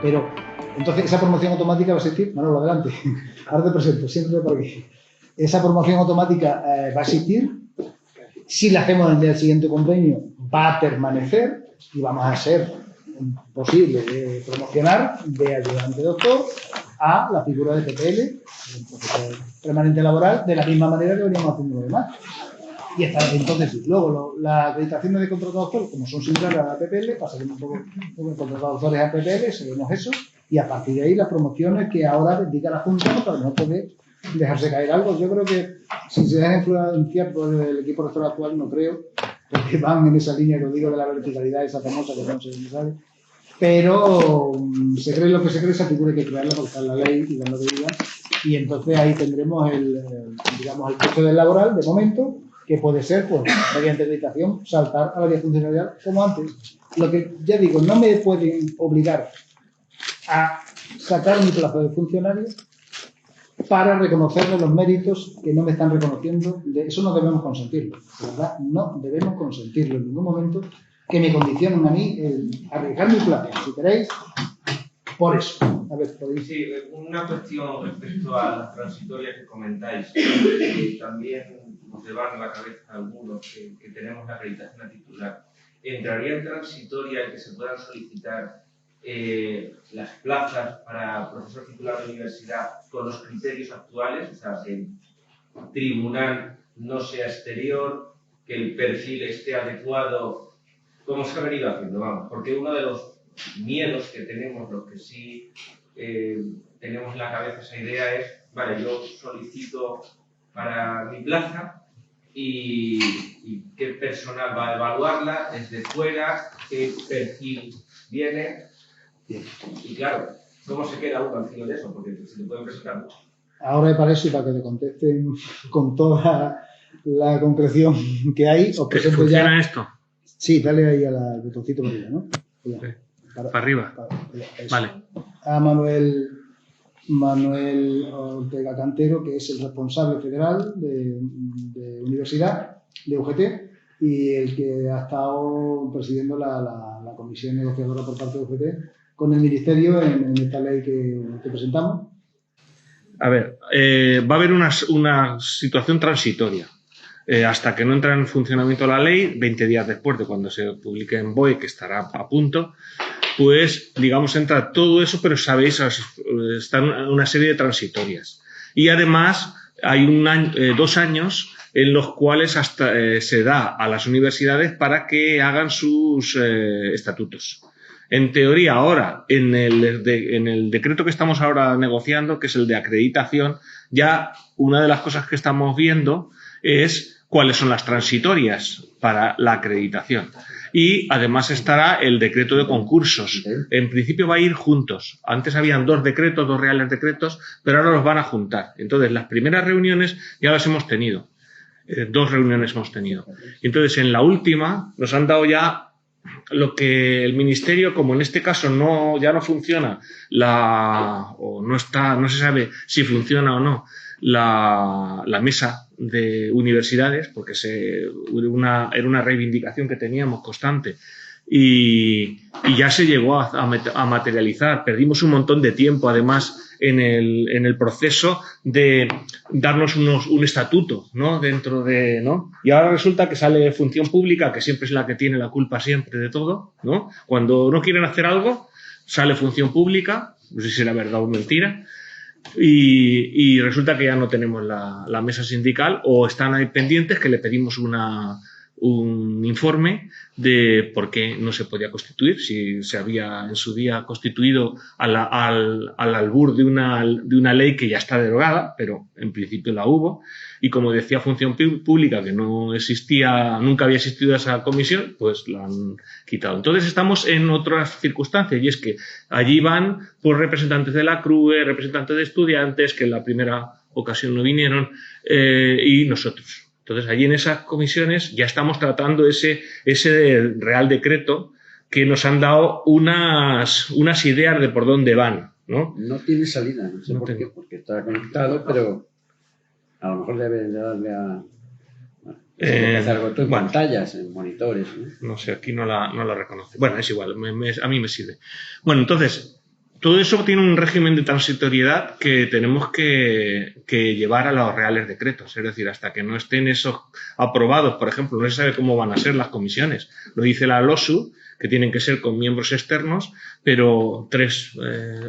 Pero, entonces, esa promoción automática va a existir. Manolo, adelante. Ahora te presento, siempre por aquí. Esa promoción automática va a existir. Si la hacemos en el siguiente convenio, va a permanecer y vamos a ser posible promocionar de ayudante doctor a la figura de PPL, el profesor permanente laboral, de la misma manera que veníamos haciendo lo demás. Y hasta entonces sí. Luego, las acreditaciones de contrato doctor, como son similares a la PPL, pasaremos un poco de contrato doctores a PPL, seguimos eso, y a partir de ahí las promociones que ahora indica la Junta para no poder dejarse caer algo. Yo creo que si se dejan influenciar por el equipo rector actual, no creo, porque van en esa línea que os digo de la verticalidad, esa famosa que no sé si sabe. Pero se cree lo que se cree, esa figura hay que crearla porque está en la ley y dan lo que digan. Y entonces ahí tendremos el coste del laboral, de momento, que puede ser, pues, mediante acreditación, saltar a la vía funcionarial como antes. Lo que ya digo, no me pueden obligar a sacar mi plazo de funcionario para reconocerle los méritos que no me están reconociendo. Eso no debemos consentirlo, ¿verdad? No debemos consentirlo en ningún momento, que me condicionen a mí el arriesgar mi plazo, si queréis, por eso. A ver, podéis... Sí, una cuestión respecto a las transitorias que comentáis. También nos llevan a la cabeza algunos que tenemos la acreditación a titular. ¿Entraría en transitoria el que se puedan solicitar las plazas para profesor titular de universidad con los criterios actuales? O sea, que el tribunal no sea exterior, que el perfil esté adecuado, como se ha venido haciendo, vamos. Porque uno de los miedos que tenemos, los que sí tenemos en la cabeza esa idea es, vale, yo solicito para mi plaza y qué personal va a evaluarla desde fuera, qué perfil viene. Y claro, ¿cómo se queda uno al filo de eso? Porque se le pueden presentar mucho. Ahora para eso y para que te contesten con toda la concreción que hay, os presento ¿Funciona ya... esto? Sí, dale ahí al botoncito para arriba, ¿no? Sí. Para arriba. Vale. A Manuel Ortega Cantero, que es el responsable federal de universidad, de UGT, y el que ha estado presidiendo la comisión negociadora por parte de UGT con el Ministerio en esta ley que presentamos. A ver, va a haber una situación transitoria. Hasta que no entra en funcionamiento la ley, 20 días después de cuando se publique en BOE, que estará a punto, pues, digamos, entra todo eso, pero sabéis, están una serie de transitorias. Y además hay 2 años en los cuales hasta se da a las universidades para que hagan sus estatutos. En teoría, ahora, en el decreto que estamos ahora negociando, que es el de acreditación, ya una de las cosas que estamos viendo es cuáles son las transitorias para la acreditación. Y además estará el decreto de concursos. En principio va a ir juntos. Antes habían 2 decretos, 2 reales decretos, pero ahora los van a juntar. Entonces, las primeras reuniones ya las hemos tenido. 2 reuniones hemos tenido. Entonces, en la última nos han dado ya lo que el Ministerio, como en este caso ya no funciona o no se sabe si funciona o no la mesa de universidades, porque era una reivindicación que teníamos constante y ya se llegó a materializar. Perdimos un montón de tiempo, además, en el proceso de darnos un estatuto, ¿no? Dentro de, ¿no? Y ahora resulta que sale Función Pública, que siempre es la que tiene la culpa siempre de todo, ¿no? Cuando no quieren hacer algo, sale Función Pública, no sé si será verdad o mentira, y resulta que ya no tenemos la mesa sindical, o están ahí pendientes que le pedimos un informe de por qué no se podía constituir, si se había en su día constituido al albur de una ley que ya está derogada, pero en principio la hubo, y como decía Función Pública que no existía, nunca había existido esa comisión, pues la han quitado. Entonces estamos en otras circunstancias, y es que allí van pues representantes de la CRUE, representantes de estudiantes, que en la primera ocasión no vinieron, y nosotros. Entonces, allí en esas comisiones ya estamos tratando ese Real Decreto que nos han dado unas ideas de por dónde van, ¿no? No tiene salida, no sé por qué, porque está conectado, pero a lo mejor debe de darle a... hacer algo en pantallas, en monitores, ¿no? No sé, aquí no la reconoce. Bueno, es igual, a mí me sirve. Bueno, entonces, todo eso tiene un régimen de transitoriedad que tenemos que llevar a los reales decretos. Es decir, hasta que no estén esos aprobados, por ejemplo, no se sabe cómo van a ser las comisiones. Lo dice la LOSU, que tienen que ser con miembros externos, pero 3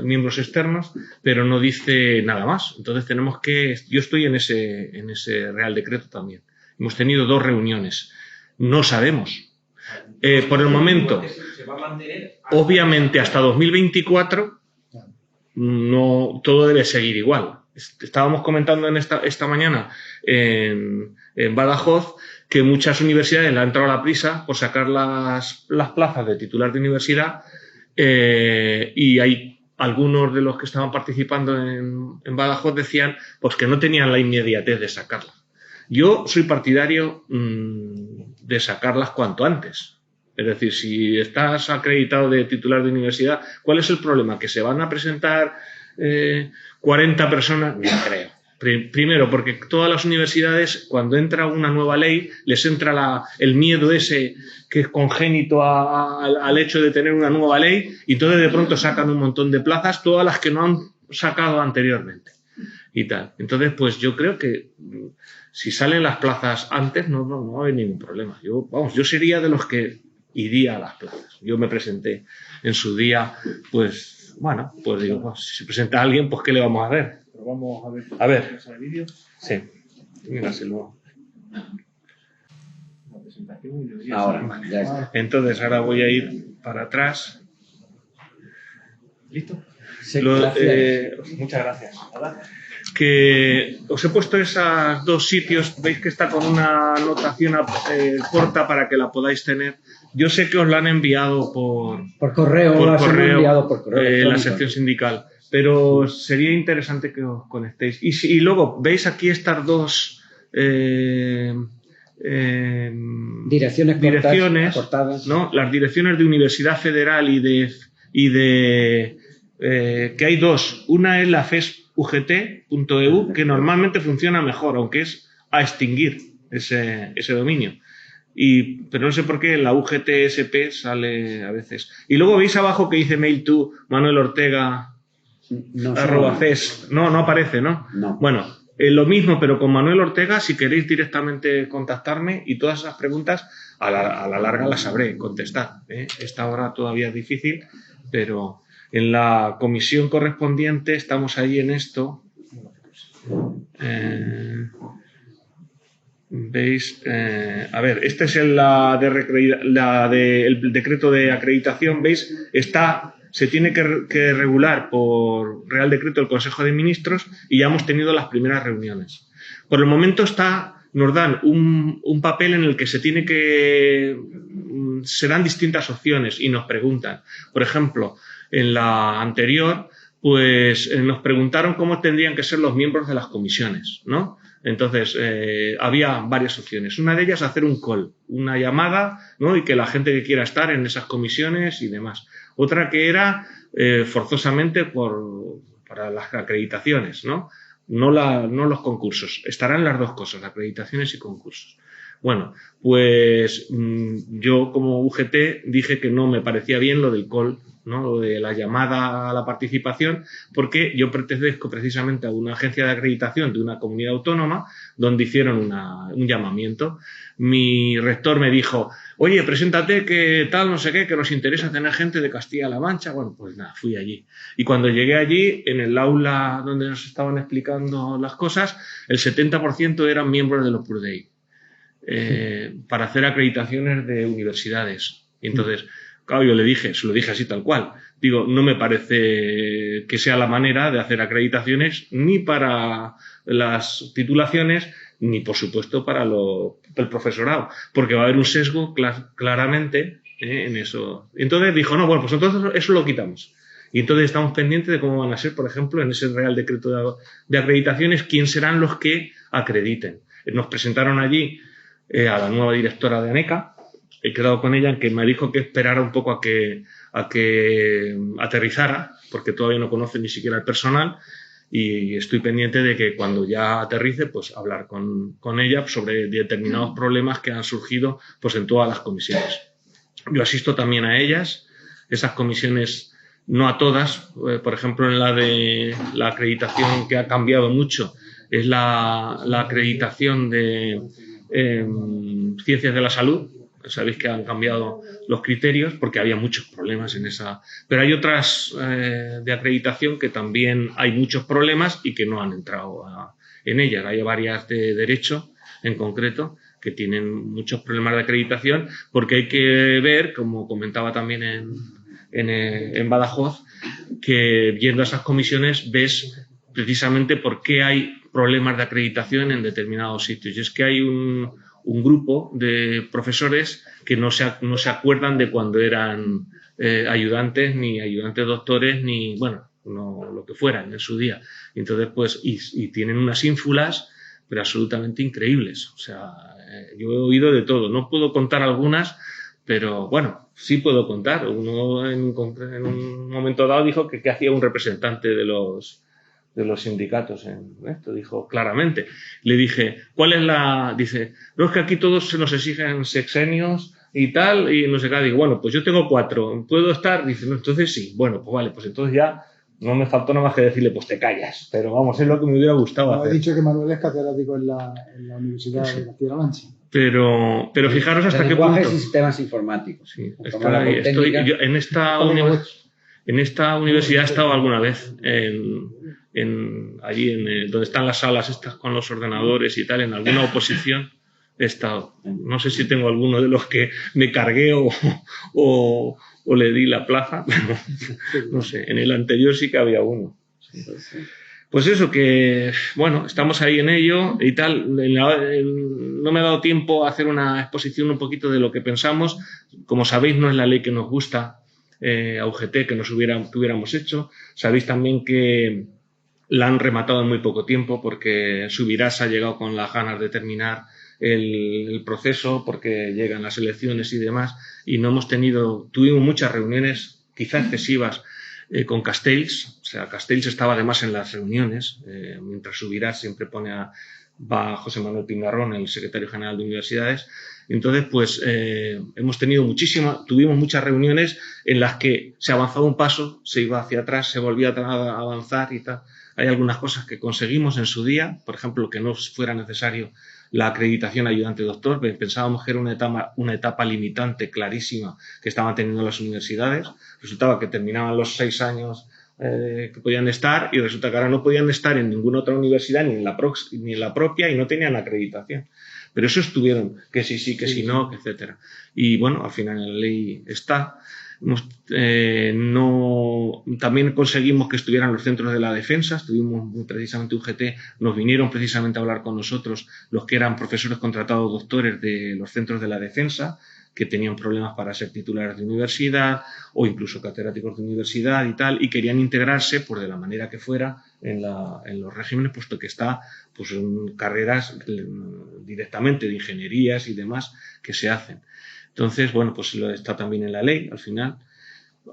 miembros externos, pero no dice nada más. Entonces tenemos que... Yo estoy en ese real decreto también. Hemos tenido 2 reuniones. No sabemos. Por el momento, obviamente hasta 2024 no todo debe seguir igual. Estábamos comentando esta mañana en Badajoz que muchas universidades le han entrado a la prisa por sacar las plazas de titular de universidad y hay algunos de los que estaban participando en Badajoz decían pues que no tenían la inmediatez de sacarla. Yo soy partidario de sacarlas cuanto antes. Es decir, si estás acreditado de titular de universidad, ¿cuál es el problema? ¿Que se van a presentar 40 personas? No creo. Primero, porque todas las universidades, cuando entra una nueva ley, les entra el miedo ese que es congénito al hecho de tener una nueva ley y entonces de pronto sacan un montón de plazas, todas las que no han sacado anteriormente. Y tal. Entonces, pues yo creo que si salen las plazas antes no hay ningún problema. Yo sería de los que iría a las plazas. Yo me presenté en su día, pues, bueno, pues digo, pues, si se presenta alguien, pues, ¿qué le vamos a ver? Pero vamos a ver. A ver. ¿El vídeo? Sí. Míraselo. La presentación. Ahora, ya está. Entonces, ahora voy a ir para atrás. ¿Listo? Sí, muchas gracias. ¿Verdad? Que os he puesto esos 2 sitios, veis que está con una anotación corta para que la podáis tener. Yo sé que os la han enviado por correo en la sección sindical, pero sería interesante que os conectéis. Y luego, veis aquí estas 2 direcciones cortadas, ¿no? Las direcciones de Universidad Federal y de que hay 2. Una es la fesugt.eu, que normalmente funciona mejor, aunque es a extinguir ese dominio. Pero no sé por qué la UGTSP sale a veces. Y luego veis abajo que dice mail to Manuel Ortega @ces. No aparece, ¿no? No. Bueno, lo mismo, pero con Manuel Ortega, si queréis directamente contactarme y todas esas preguntas, a la larga las sabré contestar. Esta hora todavía es difícil, pero en la comisión correspondiente estamos ahí en esto. ¿Veis? A ver, este es el decreto de acreditación. ¿Veis? Se tiene que regular por Real Decreto del Consejo de Ministros y ya hemos tenido las primeras reuniones. Por el momento nos dan un papel en el que se dan distintas opciones y nos preguntan. Por ejemplo, en la anterior, pues nos preguntaron cómo tendrían que ser los miembros de las comisiones, ¿no? Entonces, había varias opciones. Una de ellas, hacer un call, una llamada, ¿no? Y que la gente que quiera estar en esas comisiones y demás. Otra que era forzosamente para las acreditaciones, ¿no? No los concursos. Estarán las 2 cosas, acreditaciones y concursos. Bueno, pues yo como UGT dije que no me parecía bien lo del call, ¿no? Lo de la llamada a la participación, porque yo pertenezco precisamente a una agencia de acreditación de una comunidad autónoma donde hicieron un llamamiento. Mi rector me dijo, oye, preséntate, que tal, no sé qué, que nos interesa tener gente de Castilla-La Mancha. Bueno, pues nada, fui allí. Y cuando llegué allí, en el aula donde nos estaban explicando las cosas, el 70% eran miembros de los Opus Dei para hacer acreditaciones de universidades. Y entonces, claro, yo se lo dije así tal cual. Digo, no me parece que sea la manera de hacer acreditaciones ni para las titulaciones ni, por supuesto, para el profesorado, porque va a haber un sesgo claramente en eso. Entonces dijo, no, bueno, pues entonces eso lo quitamos. Y entonces estamos pendientes de cómo van a ser, por ejemplo, en ese Real Decreto de acreditaciones, quién serán los que acrediten. Nos presentaron allí a la nueva directora de ANECA. He quedado con ella en que me dijo que esperara un poco a que aterrizara, porque todavía no conoce ni siquiera el personal, y estoy pendiente de que cuando ya aterrice, pues hablar con ella sobre determinados problemas que han surgido pues en todas las comisiones. Yo asisto también a ellas. Esas comisiones no a todas. Por ejemplo, en la de la acreditación que ha cambiado mucho es la acreditación de ciencias de la salud. Sabéis que han cambiado los criterios porque había muchos problemas en esa. Pero hay otras de acreditación que también hay muchos problemas y que no han entrado en ellas. Hay varias de derecho en concreto que tienen muchos problemas de acreditación porque hay que ver, como comentaba también en Badajoz, que yendo a esas comisiones ves precisamente por qué hay problemas de acreditación en determinados sitios. Y es que hay un grupo de profesores que no se acuerdan de cuando eran ayudantes, ni ayudantes doctores, ni, bueno, no, lo que fueran en su día. Entonces, pues, y tienen unas ínfulas, pero absolutamente increíbles. O sea, yo he oído de todo. No puedo contar algunas, pero bueno, sí puedo contar. Uno en un momento dado dijo que hacía un representante de los sindicatos en esto, dijo claramente. Le dije, ¿cuál es la...? Dice, no, es que aquí todos se nos exigen sexenios y tal, y no sé qué. Digo, bueno, pues yo tengo 4, ¿puedo estar? Dice, no, entonces sí. Bueno, pues vale, pues entonces ya no me faltó nada más que decirle, pues te callas. Pero vamos, es lo que me hubiera gustado hacer. He dicho que Manuel es catedrático en la Universidad de Castilla-La Mancha. Pero fijaros hasta qué punto... y sistemas informáticos. Sí, yo en esta universidad he estado alguna vez allí donde están las salas estas con los ordenadores y tal, en alguna oposición he estado. No sé si tengo alguno de los que me cargué o le di la plaza, pero no sé, en el anterior sí que había uno. Sí. Pues eso, que bueno, estamos ahí en ello y tal. No me ha dado tiempo a hacer una exposición un poquito de lo que pensamos. Como sabéis, no es la ley que nos gusta a UGT que hubiéramos hecho. Sabéis también que la han rematado en muy poco tiempo porque Subirás ha llegado con las ganas de terminar el proceso porque llegan las elecciones y demás y tuvimos muchas reuniones, quizá excesivas, con Castells. O sea, Castells estaba además en las reuniones, mientras Subirás siempre va José Manuel Pingarrón, el secretario general de universidades. Entonces, pues tuvimos muchas reuniones en las que se avanzaba un paso, se iba hacia atrás, se volvía a avanzar y tal. Hay algunas cosas que conseguimos en su día, por ejemplo, que no fuera necesario la acreditación ayudante-doctor. Pensábamos que era una etapa limitante clarísima que estaban teniendo las universidades. Resultaba que terminaban los 6 años que podían estar y resulta que ahora no podían estar en ninguna otra universidad ni en la propia y no tenían acreditación. Pero eso estuvieron, que sí, que sí, no, etcétera. Y bueno, al final la ley está. También conseguimos que estuvieran los centros de la defensa. Estuvimos precisamente UGT, nos vinieron precisamente a hablar con nosotros los que eran profesores contratados doctores de los centros de la defensa, que tenían problemas para ser titulares de universidad o incluso catedráticos de universidad y tal, y querían integrarse pues de la manera que fuera en los regímenes, puesto que está pues en carreras directamente de ingenierías y demás que se hacen. Entonces, bueno, pues está también en la ley, al final.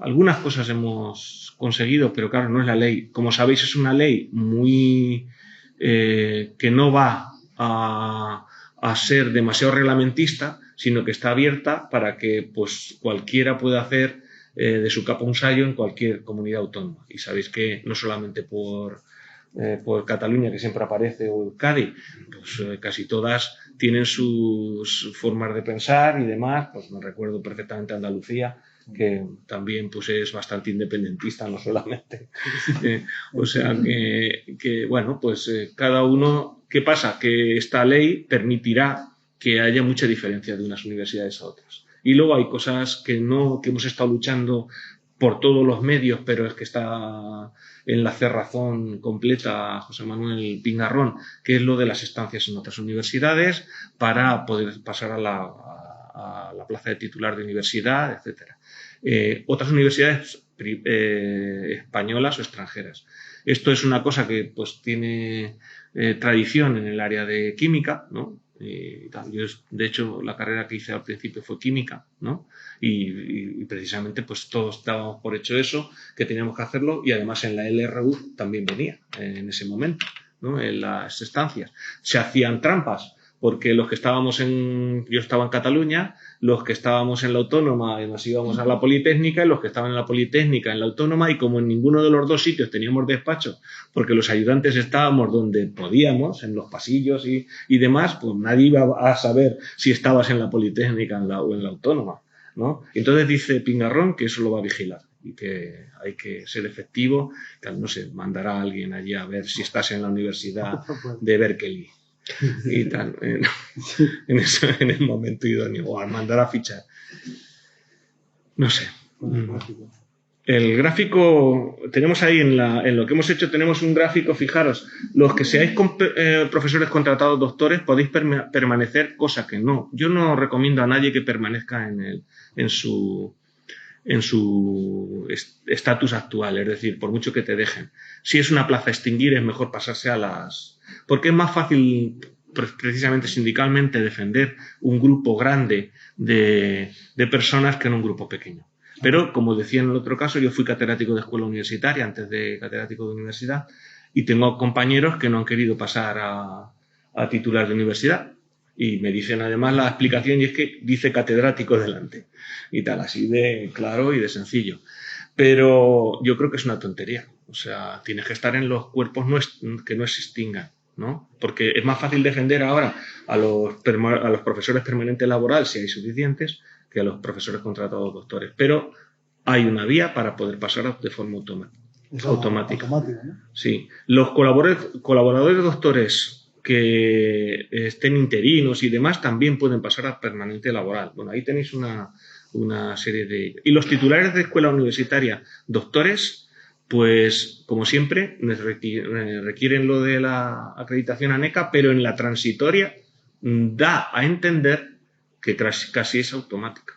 Algunas cosas hemos conseguido, pero claro, no es la ley. Como sabéis, es una ley muy que no va a ser demasiado reglamentista, sino que está abierta para que pues cualquiera pueda hacer de su capa un sayo en cualquier comunidad autónoma. Y sabéis que no solamente por Cataluña, que siempre aparece, o Euskadi, pues casi todas tienen sus formas de pensar y demás. Pues me recuerdo perfectamente Andalucía, que también pues es bastante independentista, no solamente. O sea que bueno, pues cada uno... ¿Qué pasa? Que esta ley permitirá que haya mucha diferencia de unas universidades a otras. Y luego hay cosas que hemos estado luchando por todos los medios, pero es que está en la cerrazón completa José Manuel Pingarrón, que es lo de las estancias en otras universidades para poder pasar a la plaza de titular de universidad, etcétera. Otras universidades españolas o extranjeras. Esto es una cosa que pues tiene tradición en el área de química, ¿no? Yo, de hecho, la carrera que hice al principio fue química, ¿no? Y precisamente pues todos dábamos por hecho eso, que teníamos que hacerlo, y además en la LRU también venía en ese momento, ¿no? En las estancias. Se hacían trampas, porque los que estábamos yo estaba en Cataluña, los que estábamos en la Autónoma nos íbamos a la Politécnica, y los que estaban en la Politécnica en la Autónoma, y como en ninguno de los dos sitios teníamos despacho, porque los ayudantes estábamos donde podíamos, en los pasillos y demás, pues nadie iba a saber si estabas en la Politécnica o en la Autónoma, ¿no? Entonces dice Pingarrón que eso lo va a vigilar y que hay que ser efectivo, que no sé, mandará a alguien allí a ver si estás en la Universidad de Berkeley y tal, en el momento idóneo, o al mandar a fichar. No sé. El gráfico, tenemos ahí en lo que hemos hecho, tenemos un gráfico, fijaros, los que seáis profesores contratados doctores podéis permanecer, cosa que no. Yo no recomiendo a nadie que permanezca en su estatus actual, es decir, por mucho que te dejen. Si es una plaza a extinguir, es mejor pasarse porque es más fácil, precisamente sindicalmente, defender un grupo grande de personas que en un grupo pequeño. Pero, como decía en el otro caso, yo fui catedrático de escuela universitaria antes de catedrático de universidad y tengo compañeros que no han querido pasar a titular de universidad. Y me dicen además la explicación, y es que dice catedrático delante y tal, así de claro y de sencillo. Pero yo creo que es una tontería. O sea, tienes que estar en los cuerpos que no se extingan, ¿no? Porque es más fácil defender ahora a los profesores permanentes laboral, si hay suficientes, que a los profesores contratados doctores. Pero hay una vía para poder pasar de forma automática. ¿No? Sí. Los colaboradores doctores que estén interinos y demás también pueden pasar a permanente laboral. Bueno, ahí tenéis una serie de ellos. Y los titulares de escuela universitaria doctores, pues como siempre requieren lo de la acreditación ANECA, pero en la transitoria da a entender que casi es automática.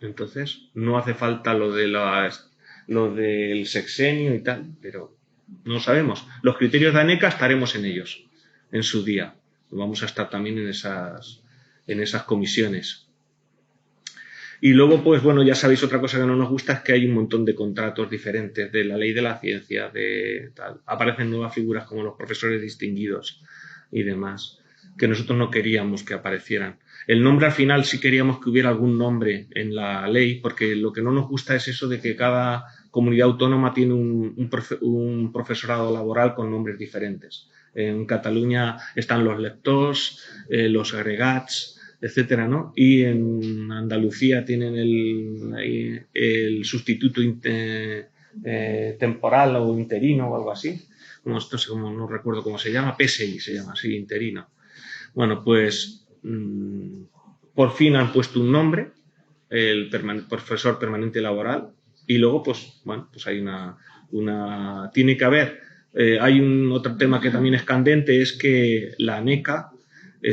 Entonces no hace falta lo del sexenio y tal, pero no sabemos. Los criterios de ANECA estaremos en ellos en su día. Vamos a estar también en esas comisiones. Y luego, pues bueno, ya sabéis, otra cosa que no nos gusta es que hay un montón de contratos diferentes de la ley de la ciencia, de tal. Aparecen nuevas figuras como los profesores distinguidos y demás, que nosotros no queríamos que aparecieran. El nombre al final sí queríamos que hubiera algún nombre en la ley, porque lo que no nos gusta es eso de que cada comunidad autónoma tiene un profesorado laboral con nombres diferentes. En Cataluña están los lectors, los agregats, etcétera, ¿no? Y en Andalucía tienen el sustituto temporal o interino o algo así. No recuerdo cómo se llama, PSI se llama, sí, interino. Bueno, pues por fin han puesto un nombre, el profesor permanente laboral, y luego, pues, bueno, pues hay tiene que haber. Hay otro tema que también es candente, es que la ANECA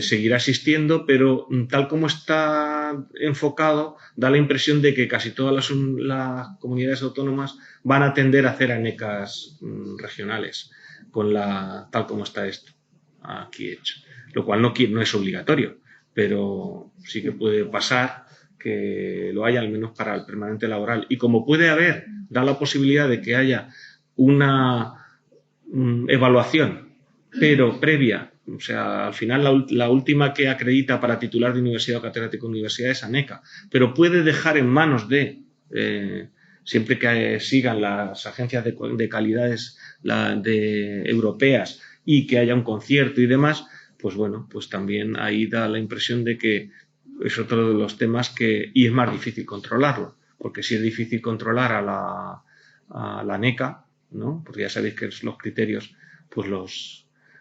seguirá existiendo, pero tal como está enfocado, da la impresión de que casi todas las comunidades autónomas van a tender a hacer ANECAs regionales, tal como está esto aquí hecho. Lo cual no es obligatorio, pero sí que puede pasar que lo haya, al menos para el permanente laboral. Y como da la posibilidad de que haya una evaluación, pero previa, o sea, al final la última que acredita para titular de universidad o catedrático de universidad es ANECA, pero puede dejar en manos siempre que sigan las agencias de calidades europeas y que haya un concierto y demás, pues bueno, pues también ahí da la impresión de que es otro de los temas y es más difícil controlarlo, porque si es difícil controlar a la ANECA, ¿no? Porque ya sabéis que los criterios pues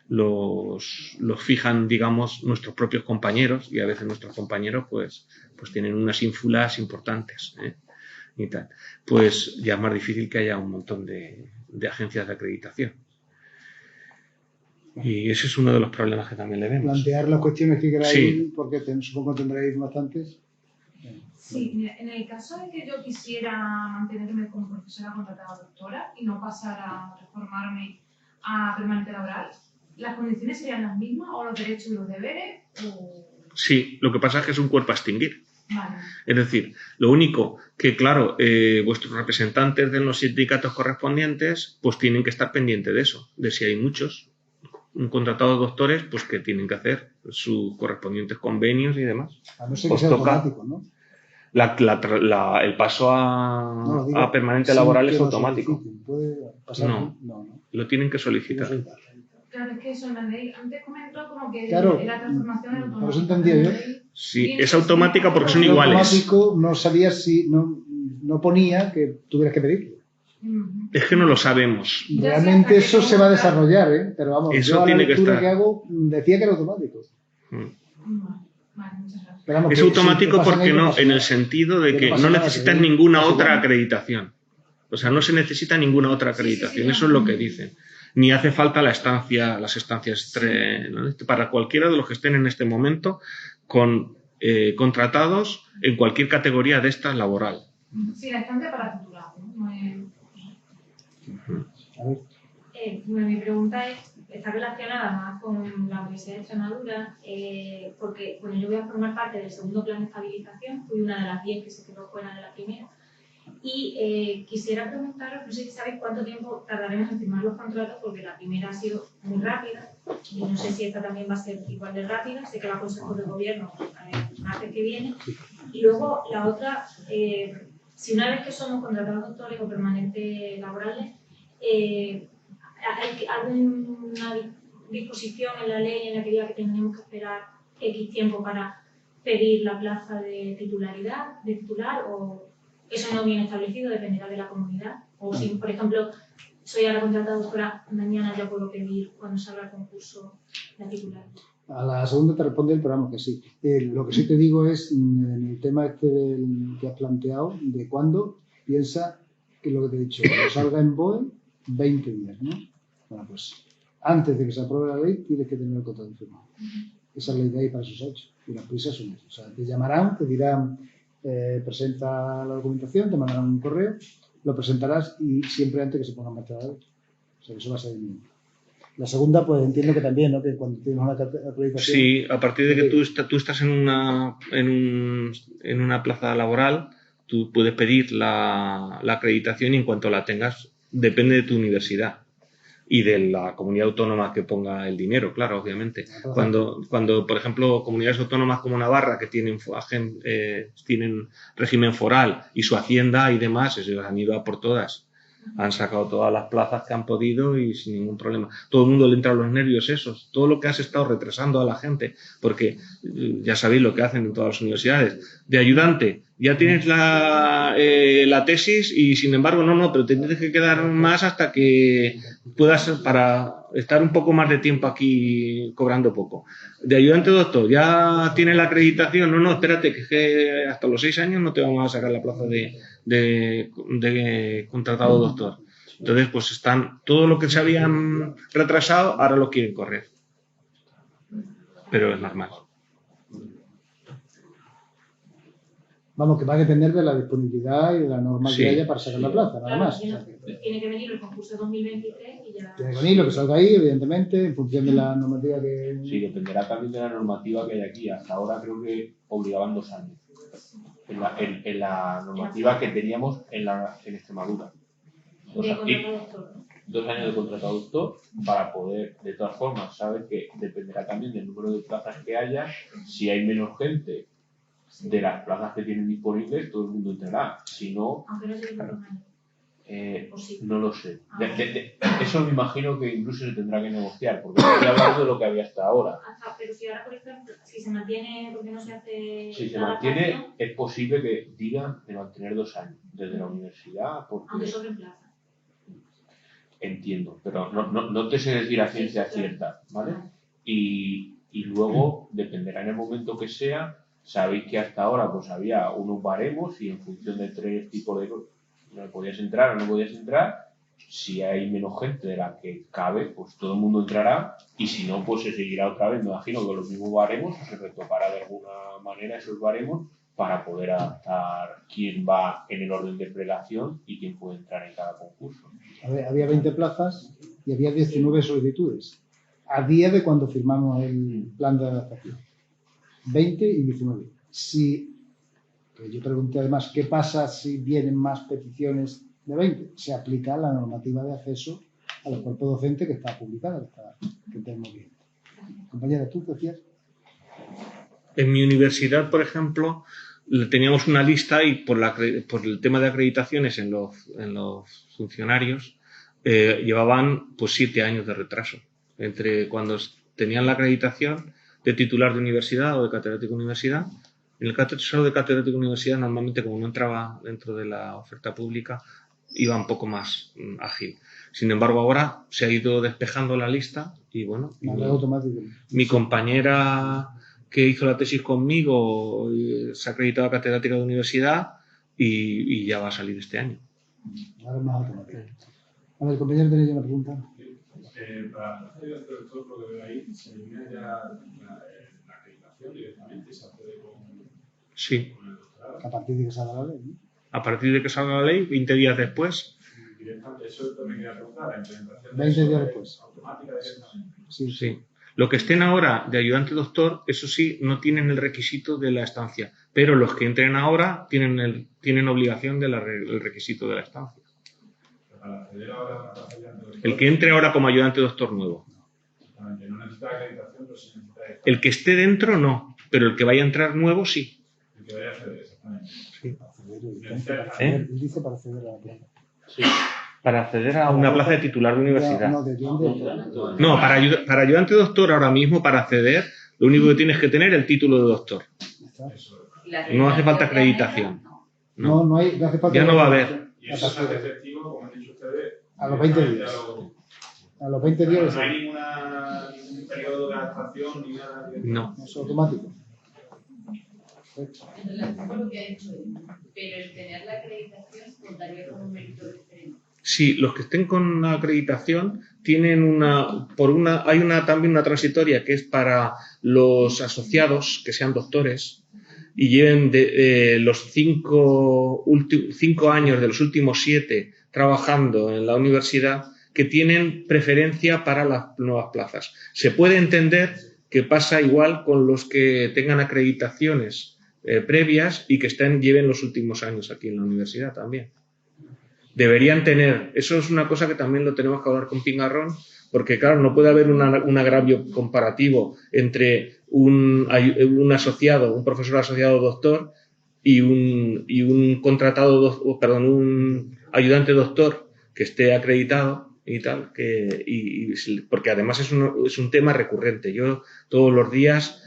los fijan, digamos, nuestros propios compañeros, y a veces nuestros compañeros pues tienen unas ínfulas importantes, y tal. Pues ya es más difícil que haya un montón de agencias de acreditación. Y ese es uno de los problemas que también le vemos. Plantear las cuestiones que queráis, sí. Porque supongo que tendréis bastantes. Sí, mira, en el caso de que yo quisiera mantenerme como profesora contratada doctora y no pasar a transformarme a permanente laboral, ¿las condiciones serían las mismas o los derechos y los deberes? Sí, lo que pasa es que es un cuerpo a extinguir. Vale. Es decir, lo único que, claro, vuestros representantes de los sindicatos correspondientes pues tienen que estar pendientes de eso, de si hay muchos un contratado de doctores, pues que tienen que hacer sus correspondientes convenios y demás. A no ser que Pues sea toca. automático, ¿no? El paso No, digo, a permanente sin laboral que es lo automático. soliciten. ¿Puede pasar? No. No. Lo tienen que solicitar. Claro, es que eso en la ley, antes comentó como que Claro, la transformación era por eso automática. entendía yo. Sí, es automática porque son El iguales. automático no sabía si, no ponía que tuvieras que pedirlo. Es que no lo sabemos. Realmente eso se va a desarrollar, ¿eh? Pero vamos, Eso yo a la tiene que lectura estar. que hago decía que era automático. Vale, muchas gracias. Pero vamos, Es que automático si te pasan porque ellos, no, pasa en el nada. sentido de Que que no pasa no nada, necesitas que ninguna pasa otra igual. acreditación. O sea, no se necesita ninguna otra acreditación. sí, Eso es lo que dicen. Ni hace falta las estancias ¿no? Para cualquiera de los que estén en este momento contratados en cualquier categoría de esta laboral. Sí, la estancia para titulado, ¿no? A ver, Bueno, mi pregunta está relacionada más con la Universidad de Extremadura, porque bueno, yo voy a formar parte del segundo plan de estabilización, fui una de las 10 que se quedó fuera de la primera, y quisiera preguntaros, no sé si sabéis cuánto tiempo tardaremos en firmar los contratos, porque la primera ha sido muy rápida, y no sé si esta también va a ser igual de rápida, sé que va a Consejo de Gobierno el martes que viene, y luego la otra, si una vez que somos contratados doctores o permanentes laborales, ¿hay alguna disposición en la ley en la que diga que tendremos que esperar X tiempo para pedir la plaza de titularidad, de titular, o eso no viene establecido, dependerá de la comunidad? O si, por ejemplo, soy ahora contratada doctora, mañana ya puedo pedir, cuando salga el concurso, la titularidad. a la segunda te responde el programa que sí. Lo que sí te digo es, en el tema este que has planteado, de cuándo piensa que lo que te he dicho, cuando salga en BOE, 20 días, ¿no? Bueno, pues antes de que se apruebe la ley, tienes que tener el contrato firmado. Esa es la idea y para eso se ha hecho. Y las prisas son esas. O sea, te llamarán, te dirán, presenta la documentación, te mandarán un correo, lo presentarás y siempre antes que se ponga en marcha la ley. O sea, eso va a ser inmediato. La segunda, pues entiendo que también, ¿no? Que cuando tienes una acreditación... Sí, a partir de que tú estás en una plaza laboral, tú puedes pedir la acreditación y en cuanto la tengas, depende de tu universidad y de la comunidad autónoma que ponga el dinero, claro, obviamente. Cuando por ejemplo, comunidades autónomas como Navarra, que tienen régimen foral y su hacienda y demás, ellos han ido a por todas. Han sacado todas las plazas que han podido y sin ningún problema. Todo el mundo le entra los nervios esos. Todo lo que has estado retrasando a la gente, porque ya sabéis lo que hacen en todas las universidades. De ayudante, ya tienes la tesis y sin embargo, pero te tienes que quedar más hasta que puedas, para estar un poco más de tiempo aquí cobrando poco. De ayudante doctor, ya tienes la acreditación. Espérate, que hasta los 6 años no te vamos a sacar la plaza de contratado doctor. Entonces, pues todo lo que se habían retrasado, ahora lo quieren correr. Pero es normal. Vamos, que va a depender de la disponibilidad y de la norma que haya para sacar la plaza, nada más. Tiene que venir el concurso 2023 y ya... Tiene que venir lo que salga ahí, evidentemente, en función de la normativa que... Sí, dependerá también de la normativa que hay aquí. Hasta ahora creo que obligaban 2 años. En la normativa que teníamos en Extremadura. De contratado doctor, ¿no? 2 años de contratado doctor para poder, de todas formas, sabes que dependerá también del número de plazas que haya. Si hay menos gente de las plazas que tienen disponibles, todo el mundo entrará. Si no, aunque no se diga claro, un año. no lo sé. Eso me imagino que incluso se tendrá que negociar, porque estoy hablando de lo que había hasta ahora. Pero si ahora, por ejemplo, si se mantiene, porque no se hace... Si se mantiene, es posible que digan de mantener 2 años desde la universidad. Porque aunque sobren plaza. Entiendo, pero no te sé decir a ciencia cierta, ¿vale? Y luego, dependerá en el momento que sea. Sabéis que hasta ahora pues había unos baremos y en función de 3 tipos de cosas, no podías entrar o no podías entrar. Si hay menos gente de la que cabe, pues todo el mundo entrará, y si no, pues se seguirá otra vez. Me imagino que los mismos baremos, se retocará de alguna manera esos baremos para poder adaptar quién va en el orden de prelación y quién puede entrar en cada concurso. Había 20 plazas y había 19 solicitudes. A día de cuando firmamos el plan de adaptación. 20 y 19. Yo pregunté además, ¿qué pasa si vienen más peticiones de 20? Se aplica la normativa de acceso al cuerpo docente que está publicada, que tenemos bien. Compañera, ¿tú decías? En mi universidad, por ejemplo, teníamos una lista y por el tema de acreditaciones en los funcionarios llevaban pues 7 años de retraso entre cuando tenían la acreditación de titular de universidad o de catedrático de universidad. En el caso de catedrático de universidad, normalmente como no entraba dentro de la oferta pública, iba un poco más ágil. Sin embargo, ahora se ha ido despejando la lista y bueno, mi compañera que hizo la tesis conmigo se ha acreditado a catedrática de universidad y ya va a salir este año. Ahora es más automático. A ver, compañero, ¿tenéis una pregunta? Para la plaza de doctor, lo que veo ahí, se elimina ya la acreditación directamente, se accede con el doctorado. A partir de que salga la ley, ¿no? A partir de que salga la ley, 20 días después. Directamente, eso también quería preguntar, la implementación 20 días después. Automática directamente. Sí. Lo que estén ahora de ayudante doctor, eso sí, no tienen el requisito de la estancia, pero los que entren ahora tienen obligación del requisito de la estancia. Para acceder ahora a la plaza de ayudante doctor. El que entre ahora como ayudante doctor nuevo. Exactamente, no necesita acreditación, pero sí necesita estancia. El que esté dentro no, pero el que vaya a entrar nuevo sí. El que vaya a acceder, exactamente. Sí. Él dice para acceder a la plaza. Sí. Para acceder a una plaza de titular de universidad. No, para ayudante doctor ahora mismo, para acceder, lo único que tienes que tener es el título de doctor. No hace falta acreditación. No hace falta. Ya no va a haber. Y eso se hace efectivo, como han dicho ustedes, a los 20 días. A los 20 días. No hay ningún periodo de adaptación ni nada. No. Es automático. En relación con lo que ha dicho él, pero el tener la acreditación contaría como un mérito diferente. Sí, los que estén con la acreditación tienen también una transitoria que es para los asociados que sean doctores y lleven los 5 años de los últimos 7 trabajando en la universidad, que tienen preferencia para las nuevas plazas. Se puede entender que pasa igual con los que tengan acreditaciones previas y que lleven los últimos años aquí en la universidad también. Deberían tener, eso es una cosa que también lo tenemos que hablar con Pingarrón, porque claro, no puede haber un agravio comparativo entre un asociado, un profesor asociado doctor y un un ayudante doctor que esté acreditado y tal, porque además es un tema recurrente. Yo todos los días,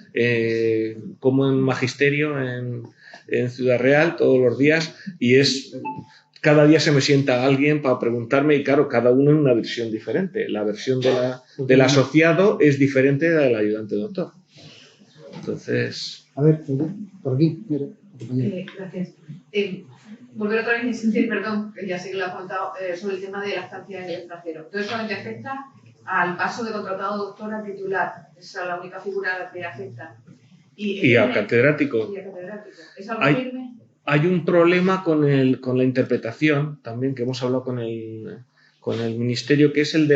como en magisterio en Ciudad Real, todos los días, y cada día se me sienta alguien para preguntarme y claro, cada uno en una versión diferente. La versión del asociado es diferente de la del ayudante doctor. Entonces... A ver, por aquí, mira. Gracias. Volver otra vez a insistir, perdón, que ya sé que lo ha contado, sobre el tema de la estancia en el extranjero. Entonces solamente afecta al paso de contratado doctor a titular. Esa es la única figura a la que afecta. Y a catedrático. ¿Es algo firme? Hay un problema con la interpretación, también que hemos hablado con el Ministerio, que es el de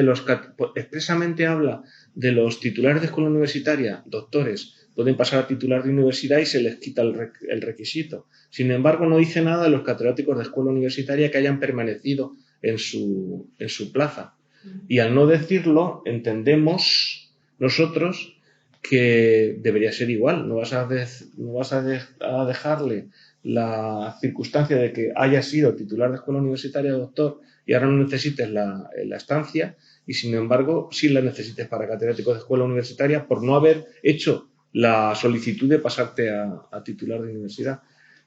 expresamente habla de los titulares de escuela universitaria, doctores, pueden pasar a titular de universidad y se les quita el requisito. Sin embargo, no dice nada de los catedráticos de escuela universitaria que hayan permanecido en su plaza. Y al no decirlo, entendemos nosotros que debería ser igual. No vas a dejarle la circunstancia de que haya sido titular de escuela universitaria, doctor, y ahora no necesites la estancia, y sin embargo sí la necesites para catedráticos de escuela universitaria por no haber hecho la solicitud de pasarte a titular de universidad.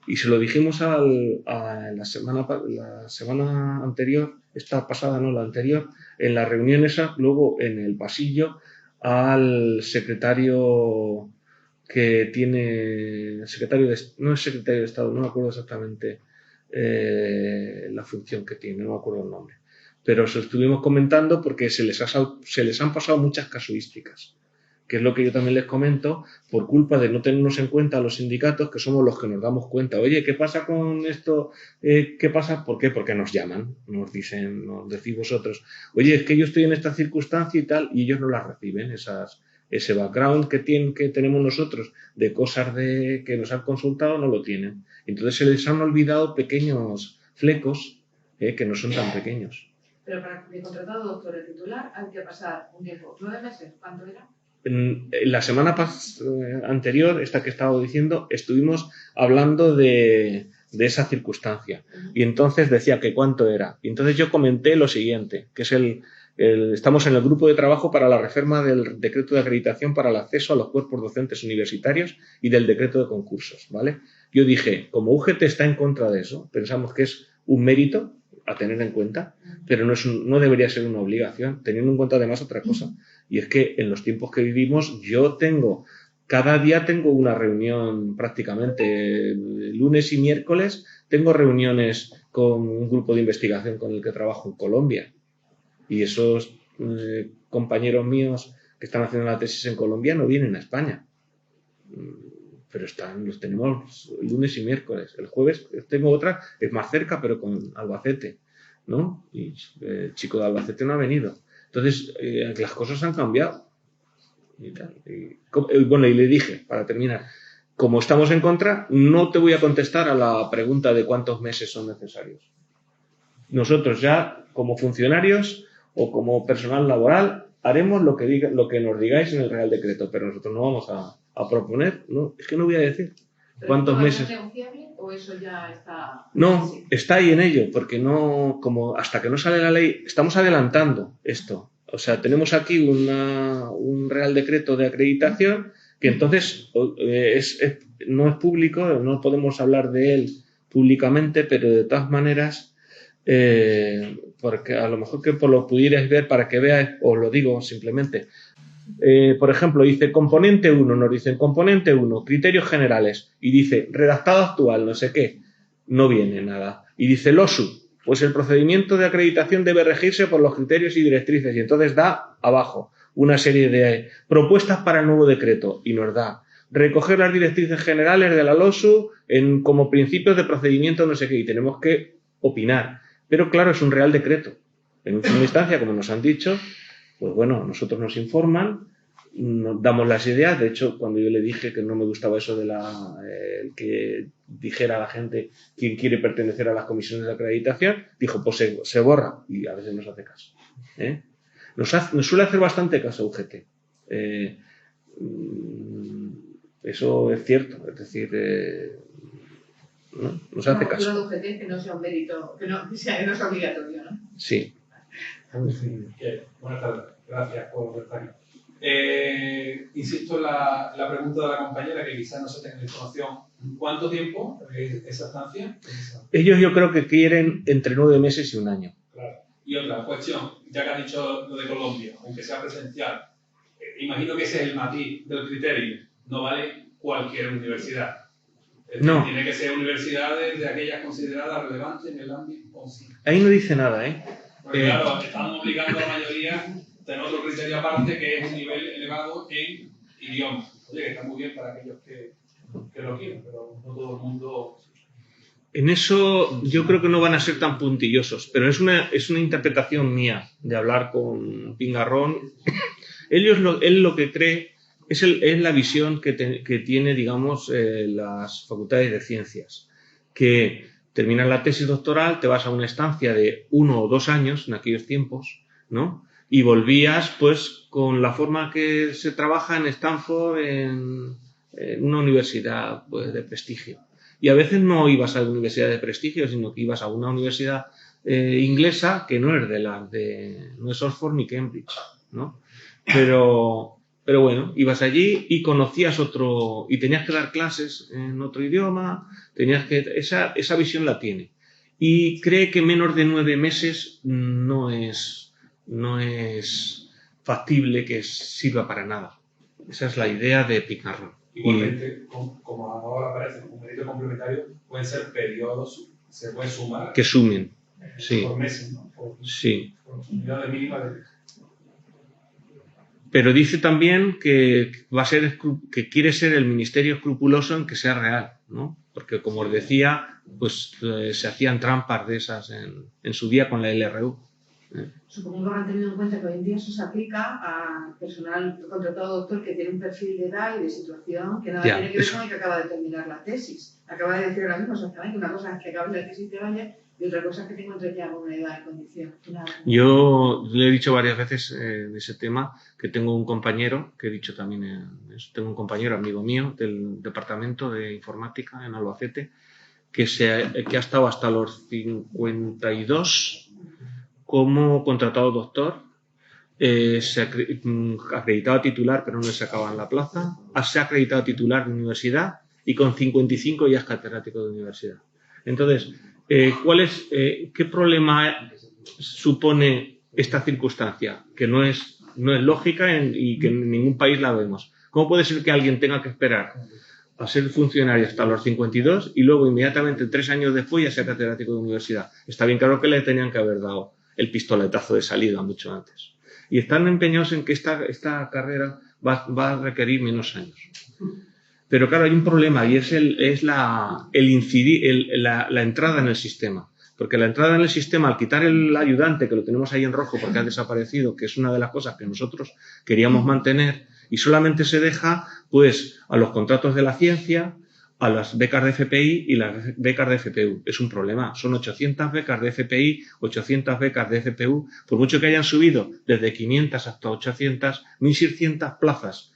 Y se lo dijimos la semana anterior, esta pasada, no, la anterior, en la reunión esa, luego en el pasillo, al secretario que tiene, no es secretario de Estado, no me acuerdo exactamente la función que tiene, no me acuerdo el nombre, pero se lo estuvimos comentando porque se les han pasado muchas casuísticas, que es lo que yo también les comento, por culpa de no tenernos en cuenta a los sindicatos, que somos los que nos damos cuenta. Oye, ¿qué pasa con esto? ¿Qué pasa? ¿Por qué? Porque nos llaman, nos decís vosotros, oye, es que yo estoy en esta circunstancia y tal, y ellos no las reciben, ese background que tenemos nosotros de cosas que nos han consultado, no lo tienen. Entonces se les han olvidado pequeños flecos que no son tan pequeños. Pero para que contratado doctor titular hay que pasar un tiempo, 9 meses, ¿cuánto era? La semana anterior, esta que estaba diciendo, estuvimos hablando de esa circunstancia. Y entonces decía que cuánto era. Y entonces yo comenté lo siguiente, que es estamos en el grupo de trabajo para la reforma del decreto de acreditación para el acceso a los cuerpos docentes universitarios y del decreto de concursos, ¿vale? Yo dije, como UGT está en contra de eso, pensamos que es un mérito a tener en cuenta, pero no debería ser una obligación, teniendo en cuenta además otra cosa, y es que en los tiempos que vivimos cada día tengo una reunión prácticamente, lunes y miércoles tengo reuniones con un grupo de investigación con el que trabajo en Colombia, y esos compañeros míos que están haciendo la tesis en Colombia no vienen a España, pero los tenemos lunes y miércoles. El jueves tengo otra, es más cerca, pero con Albacete, ¿no? Y el chico de Albacete no ha venido. Entonces, las cosas han cambiado. Y tal. Bueno, y le dije, para terminar, como estamos en contra, no te voy a contestar a la pregunta de cuántos meses son necesarios. Nosotros ya, como funcionarios o como personal laboral, haremos lo que nos digáis en el Real Decreto, pero nosotros no vamos a proponer, no, es que no voy a decir cuántos meses. ¿Es negociable o eso ya está? No, está ahí en ello, porque como hasta que no sale la ley, estamos adelantando esto. O sea, tenemos aquí un Real Decreto de acreditación que entonces no es público, no podemos hablar de él públicamente, pero de todas maneras, porque a lo mejor que lo pudierais ver para que veáis, os lo digo simplemente. Por ejemplo, dice componente 1, nos dicen componente 1, criterios generales, y dice redactado actual, no sé qué, no viene nada. Y dice LOSU, pues el procedimiento de acreditación debe regirse por los criterios y directrices, y entonces da abajo una serie de propuestas para el nuevo decreto, y nos da recoger las directrices generales de la LOSU como principios de procedimiento, no sé qué, y tenemos que opinar. Pero claro, es un Real Decreto. En última instancia, como nos han dicho, pues bueno, nosotros nos informan, nos damos las ideas. De hecho, cuando yo le dije que no me gustaba eso de que dijera a la gente quién quiere pertenecer a las comisiones de acreditación, dijo, pues se borra, y a veces nos hace caso. Nos suele hacer bastante caso UGT. Eso es cierto, es decir, ¿no? Nos hace caso. Una UGT que no sea un mérito, que no sea obligatorio, ¿no? Sí. Buenas tardes, gracias por estar aquí. Insisto en la pregunta de la compañera, que quizás no se tenga información. ¿Cuánto tiempo es esa estancia? Ellos yo creo que quieren entre 9 meses y un año. Claro. Y otra cuestión, ya que has dicho lo de Colombia, aunque sea presencial, imagino que ese es el matiz del criterio, no vale cualquier universidad. No. Tiene que ser universidades de aquellas consideradas relevantes en el ámbito. Ahí no dice nada, ¿eh? Porque claro, están obligando a la mayoría a tener otro criterio aparte, que es un nivel elevado en idioma. Oye, que está muy bien para aquellos que lo quieren, pero no todo el mundo. En eso yo creo que no van a ser tan puntillosos, pero es una interpretación mía de hablar con Pingarrón. Él lo que cree es la visión que tiene, digamos, las facultades de ciencias, que terminas la tesis doctoral, te vas a una estancia de 1 o 2 años en aquellos tiempos, ¿no? Y volvías, pues, con la forma que se trabaja en Stanford, en una universidad, pues, de prestigio. Y a veces no ibas a una universidad de prestigio, sino que ibas a una universidad inglesa que no es no es Oxford ni Cambridge, ¿no? Pero bueno, ibas allí y conocías y tenías que dar clases en otro idioma, esa visión la tiene. Y cree que menos de 9 meses no es factible que sirva para nada. Esa es la idea de Pingarrón. Igualmente, como ahora aparece como un mérito complementario, pueden ser periodos, se puede sumar. Que sumen, sí. Por meses, ¿no? Sí. Por unidad mínima de. Pero dice también que que quiere ser el ministerio escrupuloso en que sea real, ¿no? Porque, como os decía, pues se hacían trampas de esas en su día con la LRU. Supongo que habrán tenido en cuenta que hoy en día eso se aplica a personal contratado doctor que tiene un perfil de edad y de situación que nada tiene que ver con el que acaba de terminar la tesis. Acaba de decir ahora mismo exactamente una cosa es que acabes la tesis y te vayas Y otra cosa es que te encuentres ya con una edad de condición. Yo le he dicho varias veces de ese tema que tengo un compañero, que he dicho también, tengo un compañero amigo mío del departamento de informática en Albacete, que ha estado hasta los 52 como contratado doctor, acreditado titular pero no le sacaban la plaza, se ha acreditado titular de universidad y con 55 ya es catedrático de universidad. Entonces, ¿qué problema supone esta circunstancia? Que no es lógica y que en ningún país la vemos. ¿Cómo puede ser que alguien tenga que esperar a ser funcionario hasta los 52 y luego inmediatamente 3 años después ya sea catedrático de universidad? Está bien claro que le tenían que haber dado el pistoletazo de salida mucho antes. Y están empeñados en que esta carrera va a requerir menos años. Pero claro, hay un problema y es la entrada en el sistema. Porque la entrada en el sistema, al quitar el ayudante, que lo tenemos ahí en rojo porque ha desaparecido, que es una de las cosas que nosotros queríamos mantener, y solamente se deja pues a los contratos de la ciencia, a las becas de FPI y las becas de FPU. Es un problema. Son 800 becas de FPI, 800 becas de FPU. Por mucho que hayan subido desde 500 hasta 800, 1.600 plazas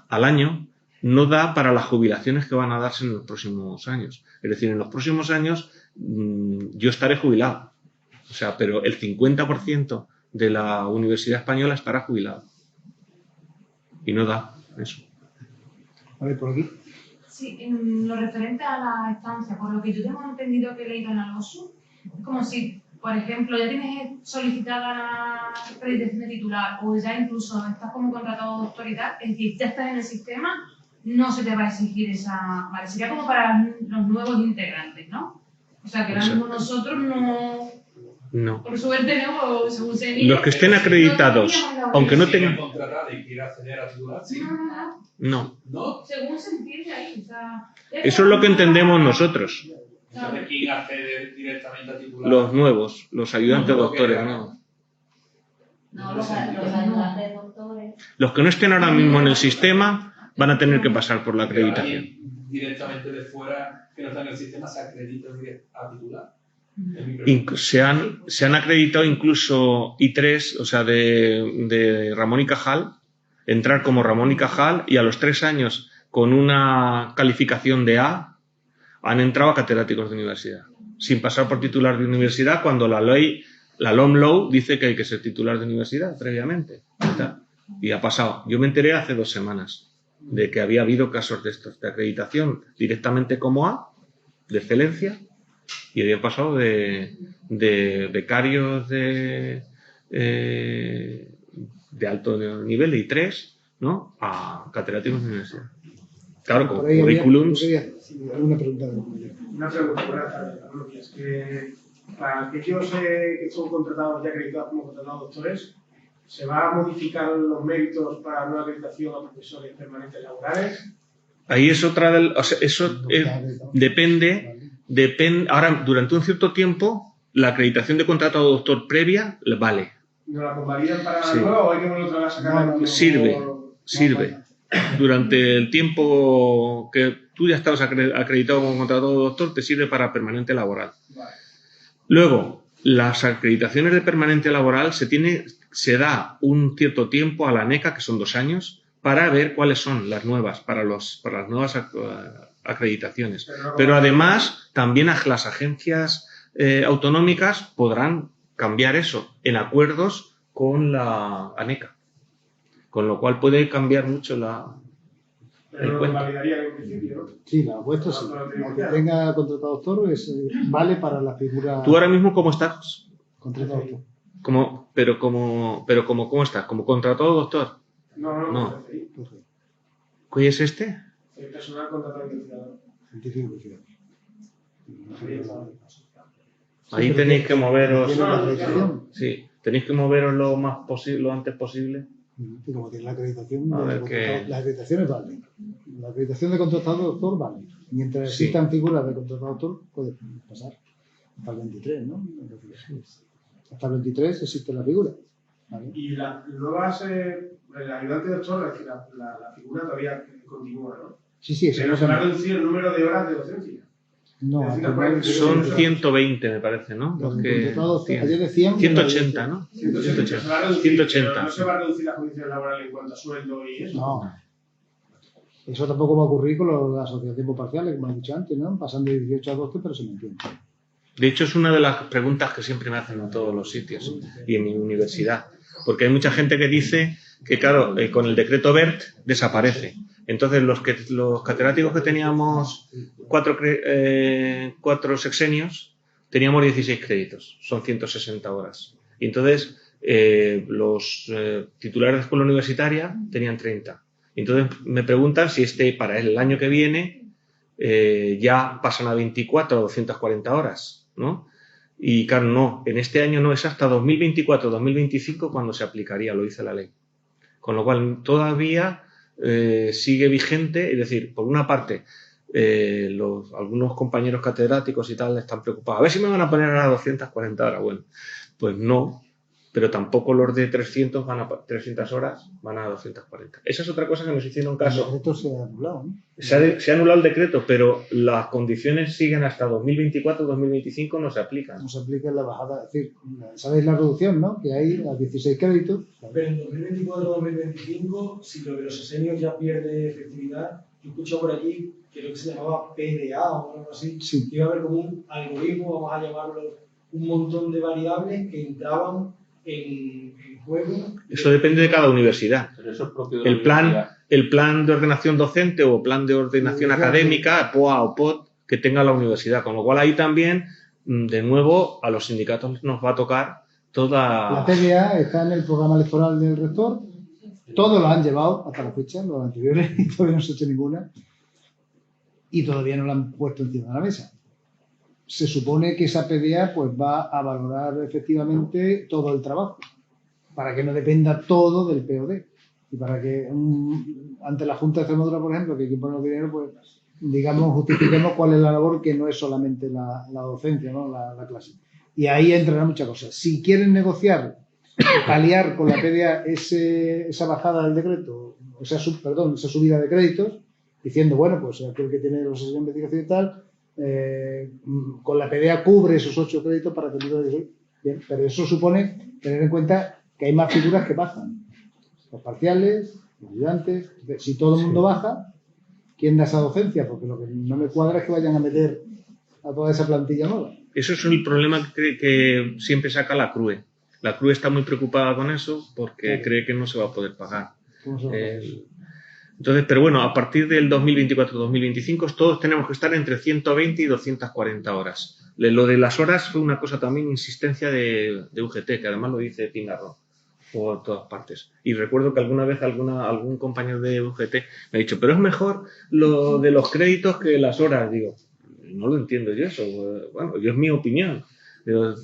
al año, no da para las jubilaciones que van a darse en los próximos años. Es decir, en los próximos años yo estaré jubilado. O sea, pero el 50% de la Universidad Española estará jubilado. Y no da eso. A ver, por aquí. Sí, en lo referente a la estancia, por lo que yo tengo entendido que he leído en la LOSU, es como si, por ejemplo, ya tienes solicitada la acreditación de titular o ya incluso estás como contratado de doctor y tal, es decir, ya estás en el sistema, no se te va a exigir esa... Vale, sería como para los nuevos integrantes, ¿no? O sea, que ahora mismo nosotros no... Por suerte, ¿no? Según se mira, los que estén acreditados, aunque no tengan... contratar y quiera acceder a titular, sí. No. ¿No? Según se entiende ahí, o sea... Eso es lo que entendemos nosotros. ¿Sabe quién accede directamente a titular? Los nuevos, los ayudantes doctores, no. No, los ayudantes doctores. Los que no estén ahora mismo en el sistema van a tener que pasar por la acreditación. Directamente de fuera, que no está en el sistema, se acredita a titular. Se han acreditado incluso I3, o sea, de Ramón y Cajal, entrar como Ramón y Cajal, y a los 3 años, con una calificación de A, han entrado a catedráticos de universidad, sin pasar por titular de universidad, cuando la ley, la LOMLOE, dice que hay que ser titular de universidad previamente. Y ha pasado. Yo me enteré hace 2 semanas de que había habido casos de estos, de acreditación directamente como A, de excelencia, y habían pasado de becarios de alto nivel, de I3, ¿no?, a catedráticos de universidad. Claro, con currículums. Una pregunta. Una pregunta, buenas tardes. Es que para aquellos que son contratados y acreditados como contratados doctores, ¿se va a modificar los méritos para nueva acreditación a profesores permanentes laborales? Ahí es otra del... O sea, eso depende. Ahora, durante un cierto tiempo, la acreditación de contratado doctor previa vale. ¿No la convalidan para la nueva o hay que volver otra vez a sacar? Sirve. Durante el tiempo que tú ya estabas acreditado como contratado doctor, te sirve para permanente laboral. Vale. Luego, las acreditaciones de permanente laboral se da un cierto tiempo a la ANECA, que son 2 años, para ver cuáles son las nuevas, para las nuevas acreditaciones. Pero además, también las agencias autonómicas podrán cambiar eso en acuerdos con la ANECA. Con lo cual puede cambiar mucho Pero lo validaría en principio, ¿no? Sí, la vuestra sí. Aunque tenga contratado doctor, vale para la figura... ¿Tú ahora mismo cómo estás? Contratado doctor. ¿Cómo estás? ¿Como contratado doctor? No. ¿Qué es este? El personal contratado investigador. Científico investigador. Ahí tenéis que moveros. ¿Tiene la acreditación? Sí, tenéis que moveros lo antes posible. Y como tiene la acreditación, las acreditaciones valen. La acreditación de contratado doctor vale. Mientras existan figuras de contratado doctor, puede pasar. Hasta el 23, ¿no? Hasta el 23 existe la figura. ¿Vale? Y las nuevas, el ayudante doctor, es decir, la figura todavía continúa, ¿no? Sí, pero se va a reducir el número de horas de docencia. No, al Medicina final forense, Son sí. 120, me parece, ¿no? Los Los que, contratados, 100. ayer decían que 180, ¿no? 180. Se va a reducir, 180. pero no se va a reducir las condiciones laborales en cuanto a sueldo y eso. No. Eso tampoco va a ocurrir con las asociaciones a tiempo parciales, como he dicho antes, ¿no? Pasan de 18 a 12, pero se mantiene. De hecho, es una de las preguntas que siempre me hacen en todos los sitios y en mi universidad. Porque hay mucha gente que dice que, claro, con el decreto BERT desaparece. Entonces, los catedráticos que teníamos 4 sexenios, teníamos 16 créditos. Son 160 horas. Y entonces, los titulares de escuela universitaria tenían 30. Entonces, me preguntan si para el año que viene ya pasan a 24 o 240 horas, ¿no? Y claro, no, en este año no, es hasta 2024-2025 cuando se aplicaría, lo dice la ley. Con lo cual, todavía sigue vigente, es decir, por una parte, algunos compañeros catedráticos y tal están preocupados. A ver si me van a poner a 240 horas. Bueno, pues no, pero tampoco los de 300 horas van a 240. Esa es otra cosa que nos hicieron El caso. decreto se ha anulado, ¿no? Se ha anulado el decreto, pero las condiciones siguen hasta 2024-2025, no se aplican. No se aplica en la bajada. Es decir, sabéis la reducción, ¿no? Que hay a 16 créditos. Pero en 2024-2025, si lo de los sexenios ya pierde efectividad, yo escucho por allí que lo que se llamaba PDA o algo así, Sí. que iba a haber como un algoritmo, vamos a llamarlo, un montón de variables que entraban en juego. Eso depende de cada universidad. Pero eso es propio de la El plan de ordenación docente o plan de ordenación académica, POA o POT, que tenga la universidad. Con lo cual ahí también, de nuevo, a los sindicatos nos va a tocar toda... La PDA está en el programa electoral del rector. Todos lo han llevado hasta la fecha, los anteriores, y todavía no se ha hecho ninguna. Y todavía no la han puesto encima de la mesa. Se supone que esa PDA pues, va a valorar efectivamente todo el trabajo, para que no dependa todo del POD. Y para que ante la Junta de Extremadura, por ejemplo, que hay que poner dinero, pues digamos, justifiquemos cuál es la labor que no es solamente la docencia, ¿no? La clase. Y ahí entrarán muchas cosas. Si quieren negociar, paliar con la PDA esa bajada del decreto, o sea, esa subida de créditos, diciendo, bueno, pues aquel que tiene los de investigación y tal, con la PDA cubre esos 8 créditos para que el bien, pero eso supone tener en cuenta que hay más figuras que bajan. Los parciales, los ayudantes. Si todo el mundo baja, ¿quién da esa docencia? Porque lo que no me cuadra es que vayan a meter a toda esa plantilla nueva. Eso es el problema que siempre saca la CRUE. La CRUE está muy preocupada con eso porque cree que no se va a poder pagar. Entonces, pero bueno, a partir del 2024-2025 todos tenemos que estar entre 120 y 240 horas. Lo de las horas fue una cosa también, insistencia de UGT, que además lo dice Pingarrón por todas partes. Y recuerdo que alguna vez algún compañero de UGT me ha dicho, pero es mejor lo de los créditos que las horas. Digo, no lo entiendo yo eso. Bueno, yo es mi opinión.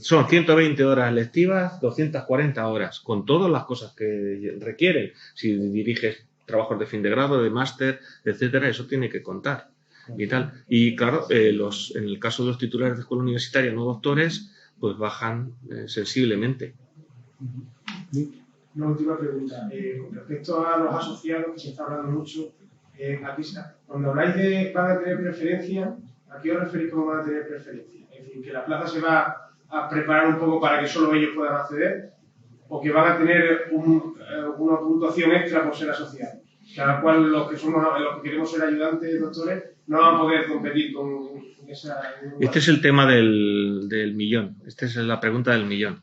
Son 120 horas lectivas, 240 horas, con todas las cosas que requieren. Si diriges trabajos de fin de grado, de máster, etcétera, eso tiene que contar. Y tal. Y claro, en el caso de los titulares de escuela universitaria no doctores, pues bajan sensiblemente. Una última pregunta. Con respecto a los asociados, que se está hablando mucho, aquí, cuando habláis de van a tener preferencia, ¿a qué os referís como van a tener preferencia? Es decir, que la plaza se va a preparar un poco para que solo ellos puedan acceder, o que van a tener una puntuación extra por ser asociados. Cada cual, los que queremos ser ayudantes, doctores, no van a poder competir con esa... Este es el tema del millón. Esta es la pregunta del millón.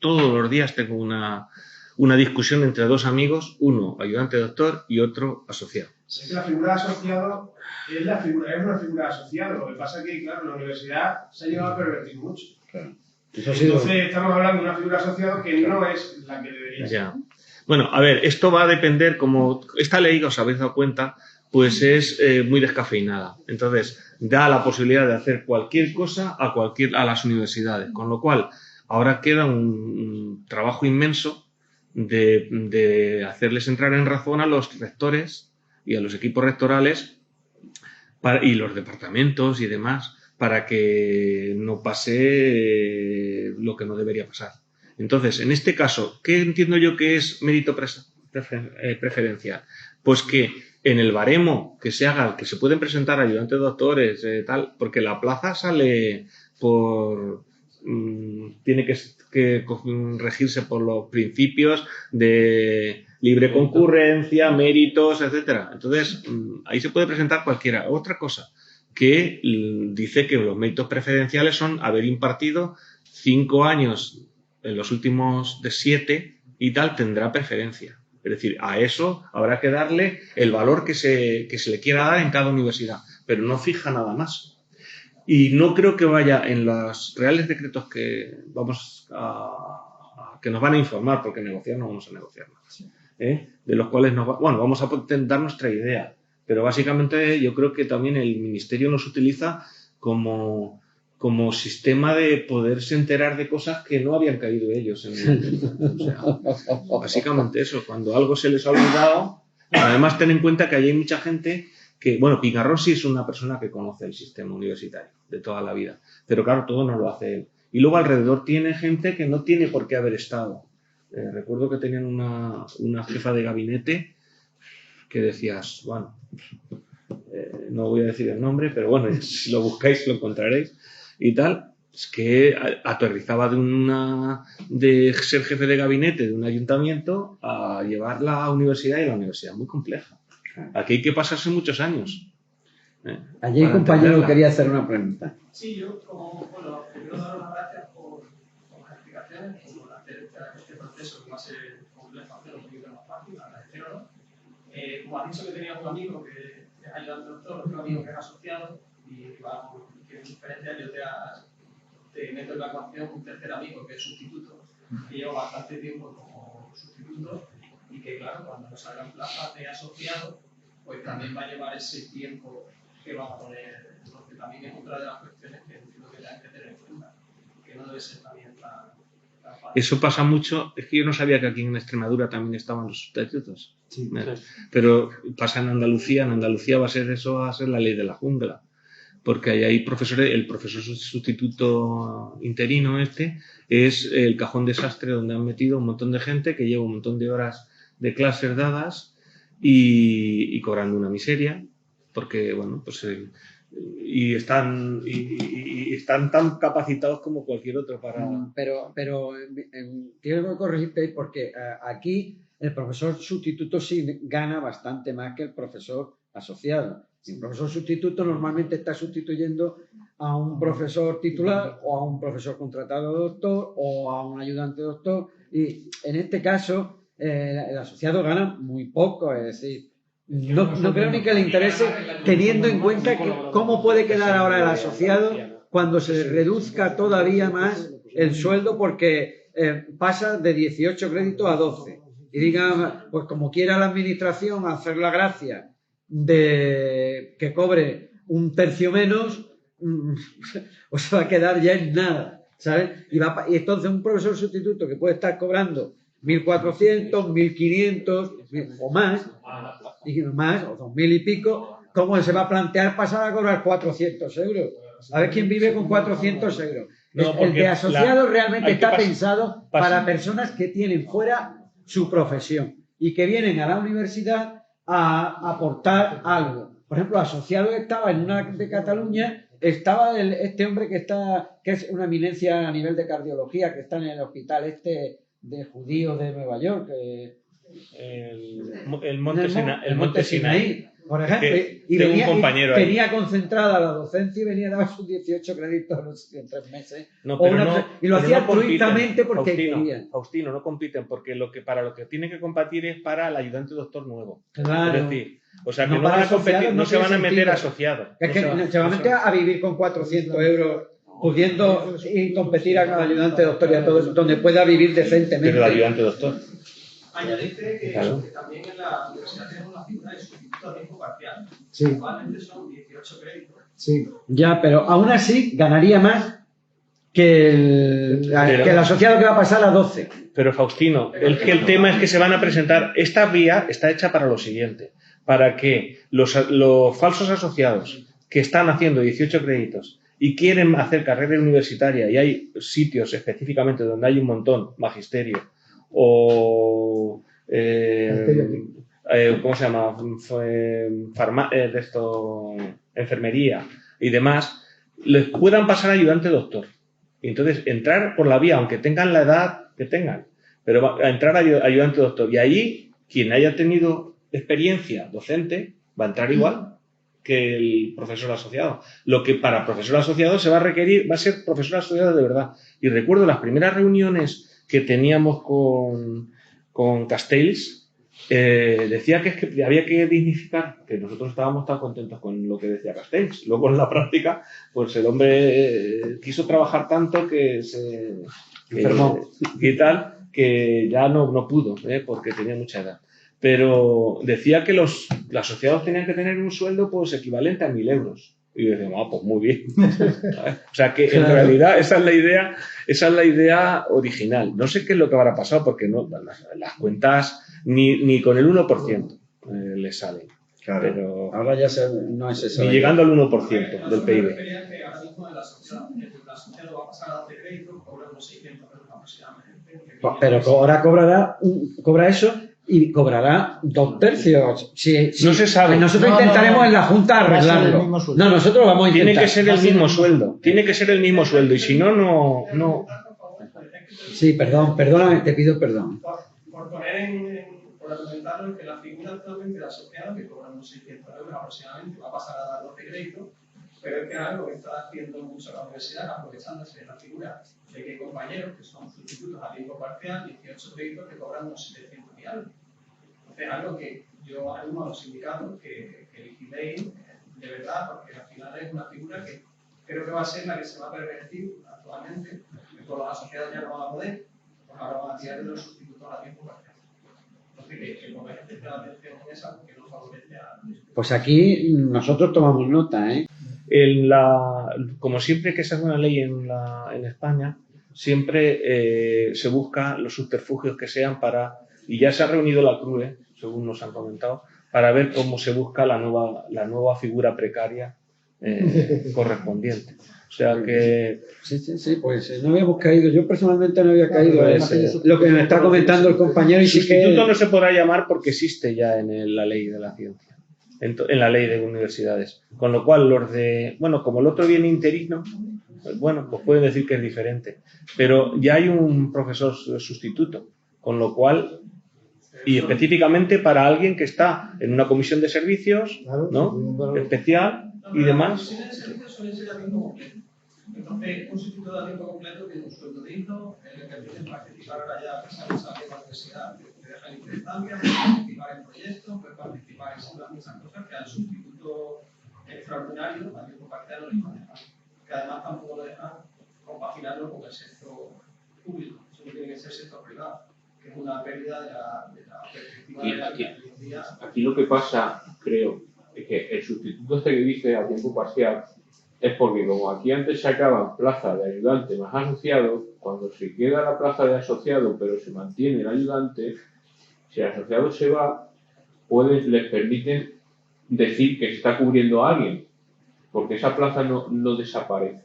Todos los días tengo una discusión entre dos amigos, uno ayudante doctor y otro asociado. Es que la figura de asociado es una figura de asociado. Lo que pasa es que, claro, la universidad se ha llegado a pervertir mucho. Claro. Entonces estamos hablando de una figura de asociado que no es la que debería ser. Ya. Bueno, a ver, esto va a depender, como esta ley, os habéis dado cuenta, pues es muy descafeinada. Entonces, da la posibilidad de hacer cualquier cosa a las universidades. Con lo cual, ahora queda un trabajo inmenso de hacerles entrar en razón a los rectores y a los equipos rectorales y los departamentos y demás, para que no pase lo que no debería pasar. Entonces, en este caso, ¿qué entiendo yo que es mérito preferencial? Pues que en el baremo que se haga, que se pueden presentar ayudantes doctores, tal, porque la plaza sale por... tiene que regirse por los principios de libre concurrencia, méritos, etcétera. Entonces, ahí se puede presentar cualquiera. Otra cosa, que dice que los méritos preferenciales son haber impartido 5 años en los últimos de 7 y tal, tendrá preferencia. Es decir, a eso habrá que darle el valor que se le quiera dar en cada universidad, pero no fija nada más. Y no creo que vaya en los reales decretos que que nos van a informar, porque negociar no vamos a negociar nada, de los cuales vamos a dar nuestra idea, pero básicamente yo creo que también el Ministerio nos utiliza como sistema de poderse enterar de cosas que no habían caído ellos. O sea, básicamente eso, cuando algo se les ha olvidado. Además, ten en cuenta que hay mucha gente que, bueno, Piñarro sí es una persona que conoce el sistema universitario de toda la vida, pero claro, todo no lo hace él. Y luego alrededor tiene gente que no tiene por qué haber estado. Recuerdo que tenían una jefa de gabinete que decías, bueno, no voy a decir el nombre, pero bueno, si lo buscáis lo encontraréis y tal, es que aterrizaba de ser jefe de gabinete de un ayuntamiento a llevar la universidad, y la universidad es muy compleja. Aquí hay que pasarse muchos años. Allí el compañero quería hacer una pregunta. Sí, yo primero dar las gracias por las explicaciones, por hacer este proceso que va a ser complejo, hacer un poquito más fácil, agradecerlo. Como has dicho que tenías un amigo que es ayudante doctor, otro amigo que es asociado y que es diferente, yo te meto en la ecuación un tercer amigo que es sustituto, que lleva bastante tiempo como sustituto y que claro, cuando nos salgan plazas de asociado, pues también va a llevar ese tiempo que va a poner, porque también es otra de las cuestiones que entiendo que hay que tener en cuenta, que no debe ser también tan fácil. Eso pasa mucho, es que yo no sabía que aquí en Extremadura también estaban los sustitutos. Sí. Pero pasa en Andalucía va a ser la ley de la jungla, porque ahí hay profesores, el profesor sustituto interino es el cajón desastre donde han metido un montón de gente que lleva un montón de horas de clases dadas y cobrando una miseria, porque bueno, pues y están tan capacitados como cualquier otro para... Pero quiero que corregirte porque aquí el profesor sustituto sí gana bastante más que el profesor asociado. El profesor sustituto normalmente está sustituyendo a un profesor titular o a un profesor contratado doctor o a un ayudante doctor, y en este caso el asociado gana muy poco, es decir, no creo ni que le interese, teniendo en cuenta que cómo puede quedar ahora el asociado cuando se reduzca todavía más el sueldo, porque pasa de 18 créditos a 12 y diga, pues como quiera la administración hacer la gracia de que cobre un tercio menos, o se va a quedar ya en nada, ¿sabes? Y entonces un profesor sustituto que puede estar cobrando 1.400, 1.500 o más, o 2.000 y pico, ¿cómo se va a plantear pasar a cobrar 400 euros? A ver quién vive con 400 euros. No, el de asociado realmente está pensado para pasar. Personas que tienen fuera su profesión y que vienen a la universidad a aportar algo. Por ejemplo, asociado estaba en una de Cataluña, estaba este hombre que es una eminencia a nivel de cardiología, que está en el hospital de judíos de Nueva York, el Monte Sinaí. Por ejemplo, y venía concentrada la docencia y venía a dar sus 18 créditos, no sé, en 3 meses. Y lo hacía altruistamente porque querían. Faustino, no compiten, porque para lo que tienen que competir es para el ayudante doctor nuevo. Claro. Es decir, o sea, que no van a competir, no se van a meter asociados. Es que se van a meter a vivir con 400 euros pudiendo y competir a ayudante doctor y a todo eso, donde pueda vivir decentemente. Pero el ayudante doctor. Añadirte que también en la universidad tenemos la figura de sustituto a tiempo parcial. Sí. Actualmente son 18 créditos. Sí. Ya, pero aún así ganaría más que el asociado que va a pasar a 12. Pero Faustino, el tema es que se van a presentar, esta vía está hecha para lo siguiente, para que los falsos asociados que están haciendo 18 créditos y quieren hacer carrera universitaria, y hay sitios específicamente donde hay un montón, magisterio o ¿cómo se llama? Enfermería y demás, les puedan pasar a ayudante doctor. Y entonces entrar por la vía, aunque tengan la edad que tengan, pero a entrar a ayudante doctor. Y ahí, quien haya tenido experiencia docente va a entrar igual que el profesor asociado. Lo que para profesor asociado se va a requerir va a ser profesor asociado de verdad. Y recuerdo las primeras reuniones que teníamos con Castells, decía que, es que había que dignificar, que nosotros estábamos tan contentos con lo que decía Castells. Luego en la práctica, pues el hombre quiso trabajar tanto que se enfermó y tal, que ya no pudo, porque tenía mucha edad. Pero decía que los asociados tenían que tener un sueldo pues equivalente a 1.000 euros. Y yo decía, pues muy bien. O sea que en realidad esa es la idea original. No sé qué es lo que habrá pasado porque no, las cuentas ni con el 1% le salen. Claro. Pero ahora ya no es eso. Ni llegando al 1% del PIB. Que ahora mismo el asociado va a pasar a dar de crédito, cobra unos 600 euros aproximadamente. Pero ahora cobra eso y cobrará 2/3. Si, no se sabe. Nosotros intentaremos en la Junta arreglarlo. No, nosotros vamos a intentar. Tiene que ser el mismo sueldo. Tiene que ser el mismo sueldo. Y si no, no. Sí, perdóname, te pido perdón. Por argumentarlo, que la figura actualmente de asociado, que cobra unos 600 euros aproximadamente, va a pasar a dar los de crédito, pero es que algo que está haciendo mucho la universidad, aprovechándose de la figura de que compañeros que son sustitutos a tiempo parcial, 18 créditos que cobran unos 700 y algo. Entonces, algo que yo animo a los sindicatos que vigiléis de verdad, porque al final es una figura que creo que va a ser la que se va a pervertir actualmente, que todos los asociados ya no van a poder, pues ahora van a tirar de los sustitutos a tiempo parcial. Entonces, que el gobierno esté la atención en esa, porque no favorece a... Pues aquí nosotros tomamos nota, ¿eh? Como siempre que se hace una ley en España, siempre se busca los subterfugios que sean y ya se ha reunido la CRUE, según nos han comentado, para ver cómo se busca la nueva figura precaria correspondiente. O sea que... Sí, pues no habíamos caído, yo personalmente no había caído en lo que me está comentando el compañero. Y sustituto no se podrá llamar porque existe ya en la ley de la ciencia. En la ley de universidades. Con lo cual, como el otro viene interino, pues pueden decir que es diferente. Pero ya hay un profesor sustituto, con lo cual, y específicamente para alguien que está en una comisión de servicios, ¿no? Especial y demás. Las comisiones de servicios suelen ser a tiempo completo. Entonces, un sustituto a tiempo completo tiene un sueldo digno, en el que pueden participar ahora ya personas a la universidad, que dejan interestancia, pueden participar en proyectos, pueden participar en muchas cosas que al sustituto extraordinario, a tiempo parcial, no les van a dejar. Que además tampoco lo dejan compaginarlo con el sector público, eso no tiene que ser sector privado, que es una pérdida de la perspectiva de la vida. Aquí lo que pasa, creo, es que el sustituto que dice a tiempo parcial es porque como aquí antes se acaban plazas de ayudante más asociado, cuando se queda la plaza de asociado pero se mantiene el ayudante, si el asociado se va, les permiten decir que se está cubriendo a alguien, porque esa plaza no desaparece.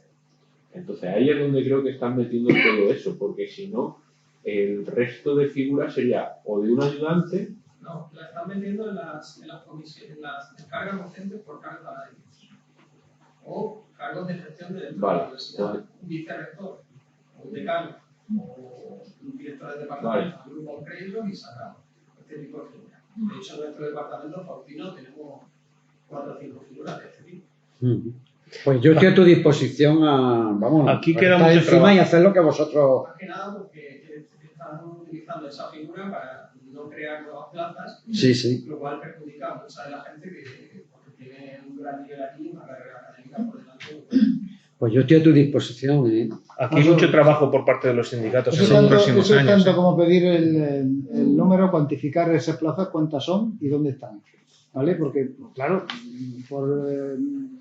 Entonces ahí es donde creo que están metiendo todo eso, porque si no, el resto de figuras sería o de un ayudante. No, la están metiendo en las comisiones, en las cargas docentes por cargos académicos. O cargos de gestión de la universidad, un vicerrector, o un decano, o un director de departamento, un grupo de créditos y sacamos este tipo de figuras. De hecho, en nuestro departamento Faustino tenemos 4 o 5 figuras de este tipo. Pues yo estoy a tu disposición aquí a queda estar mucho encima trabajo. Y hacer lo que vosotros... Más que nada porque están utilizando esa figura para no crear nuevas plazas, Sí. Lo cual perjudica a mucha de la gente que tiene un gran nivel aquí, una carrera académica por delante. Pues yo estoy a tu disposición, ¿eh? Aquí hay mucho trabajo por parte de los sindicatos Eso en los próximos es años. tanto como pedir el número, cuantificar esas plazas, cuántas son y dónde están. ¿Vale? Porque, claro, por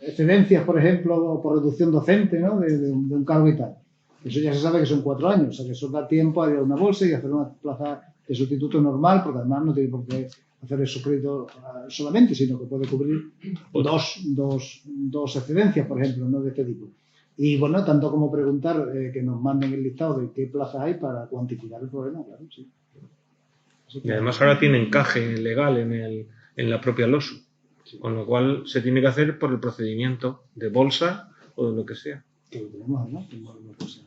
excedencias, por ejemplo, o por reducción docente, ¿no? de un cargo y tal. Eso ya se sabe que son 4 años, o sea que eso da tiempo a ir a una bolsa y hacer una plaza de sustituto normal, porque además no tiene por qué hacer esos créditos solamente, sino que puede cubrir dos excedencias, por ejemplo, ¿no? De este tipo. Y bueno, tanto como preguntar que nos manden el listado de qué plazas hay para cuantificar el problema, claro, sí. Y además ahora tiene encaje legal en la propia LOSU, con lo cual se tiene que hacer por el procedimiento de bolsa o de lo que sea. Que lo tenemos, ¿no? Una cosa.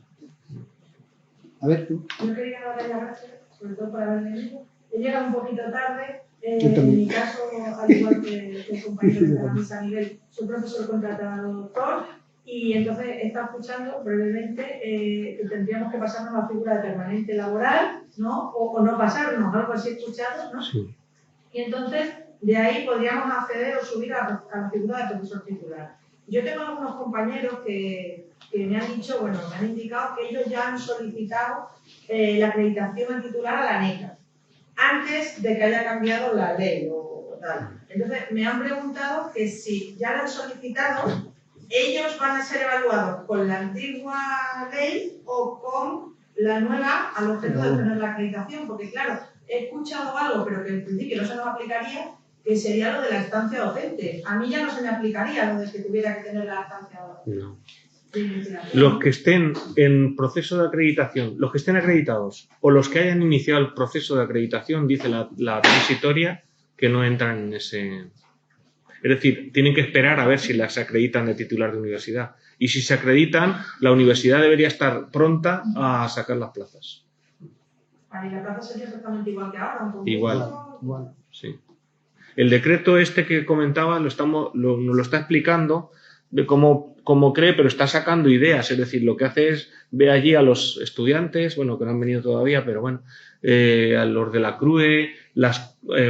A ver, tú. Yo quería darle las gracias, sobre todo por haber venido. He llegado un poquito tarde. Yo también. En mi caso, al igual que el compañero de la mesa a nivel, soy profesor contratado doctor y entonces he estado escuchando brevemente que tendríamos que pasarnos a la figura de permanente laboral, ¿no? O no pasarnos, algo así escuchado, ¿no? Sí. Y entonces de ahí podríamos acceder o subir a la figura de profesor titular. Yo tengo algunos compañeros que me han dicho, bueno, me han indicado que ellos ya han solicitado la acreditación al titular a la NECA, antes de que haya cambiado la ley o tal. Entonces, me han preguntado que si ya la han solicitado, ellos van a ser evaluados con la antigua ley o con la nueva al objeto de obtener la acreditación, porque claro, he escuchado algo, pero que en principio no se nos aplicaría, que sería lo de la estancia docente. A mí ya no se me aplicaría lo de que tuviera que tener la estancia No. de investigación. Los que estén en proceso de acreditación, los que estén acreditados o los que hayan iniciado el proceso de acreditación, dice la transitoria, que no entran en ese... Es decir, tienen que esperar a ver si las acreditan de titular de universidad. Y si se acreditan, la universidad debería estar pronta a sacar las plazas. Vale, y la plaza sería exactamente igual que ahora, un poco. Igual. Sí. El decreto este que comentaba nos lo está explicando de cómo cree, pero está sacando ideas. Es decir, lo que hace es ve allí a los estudiantes, bueno, que no han venido todavía, pero bueno, a los de la CRUE,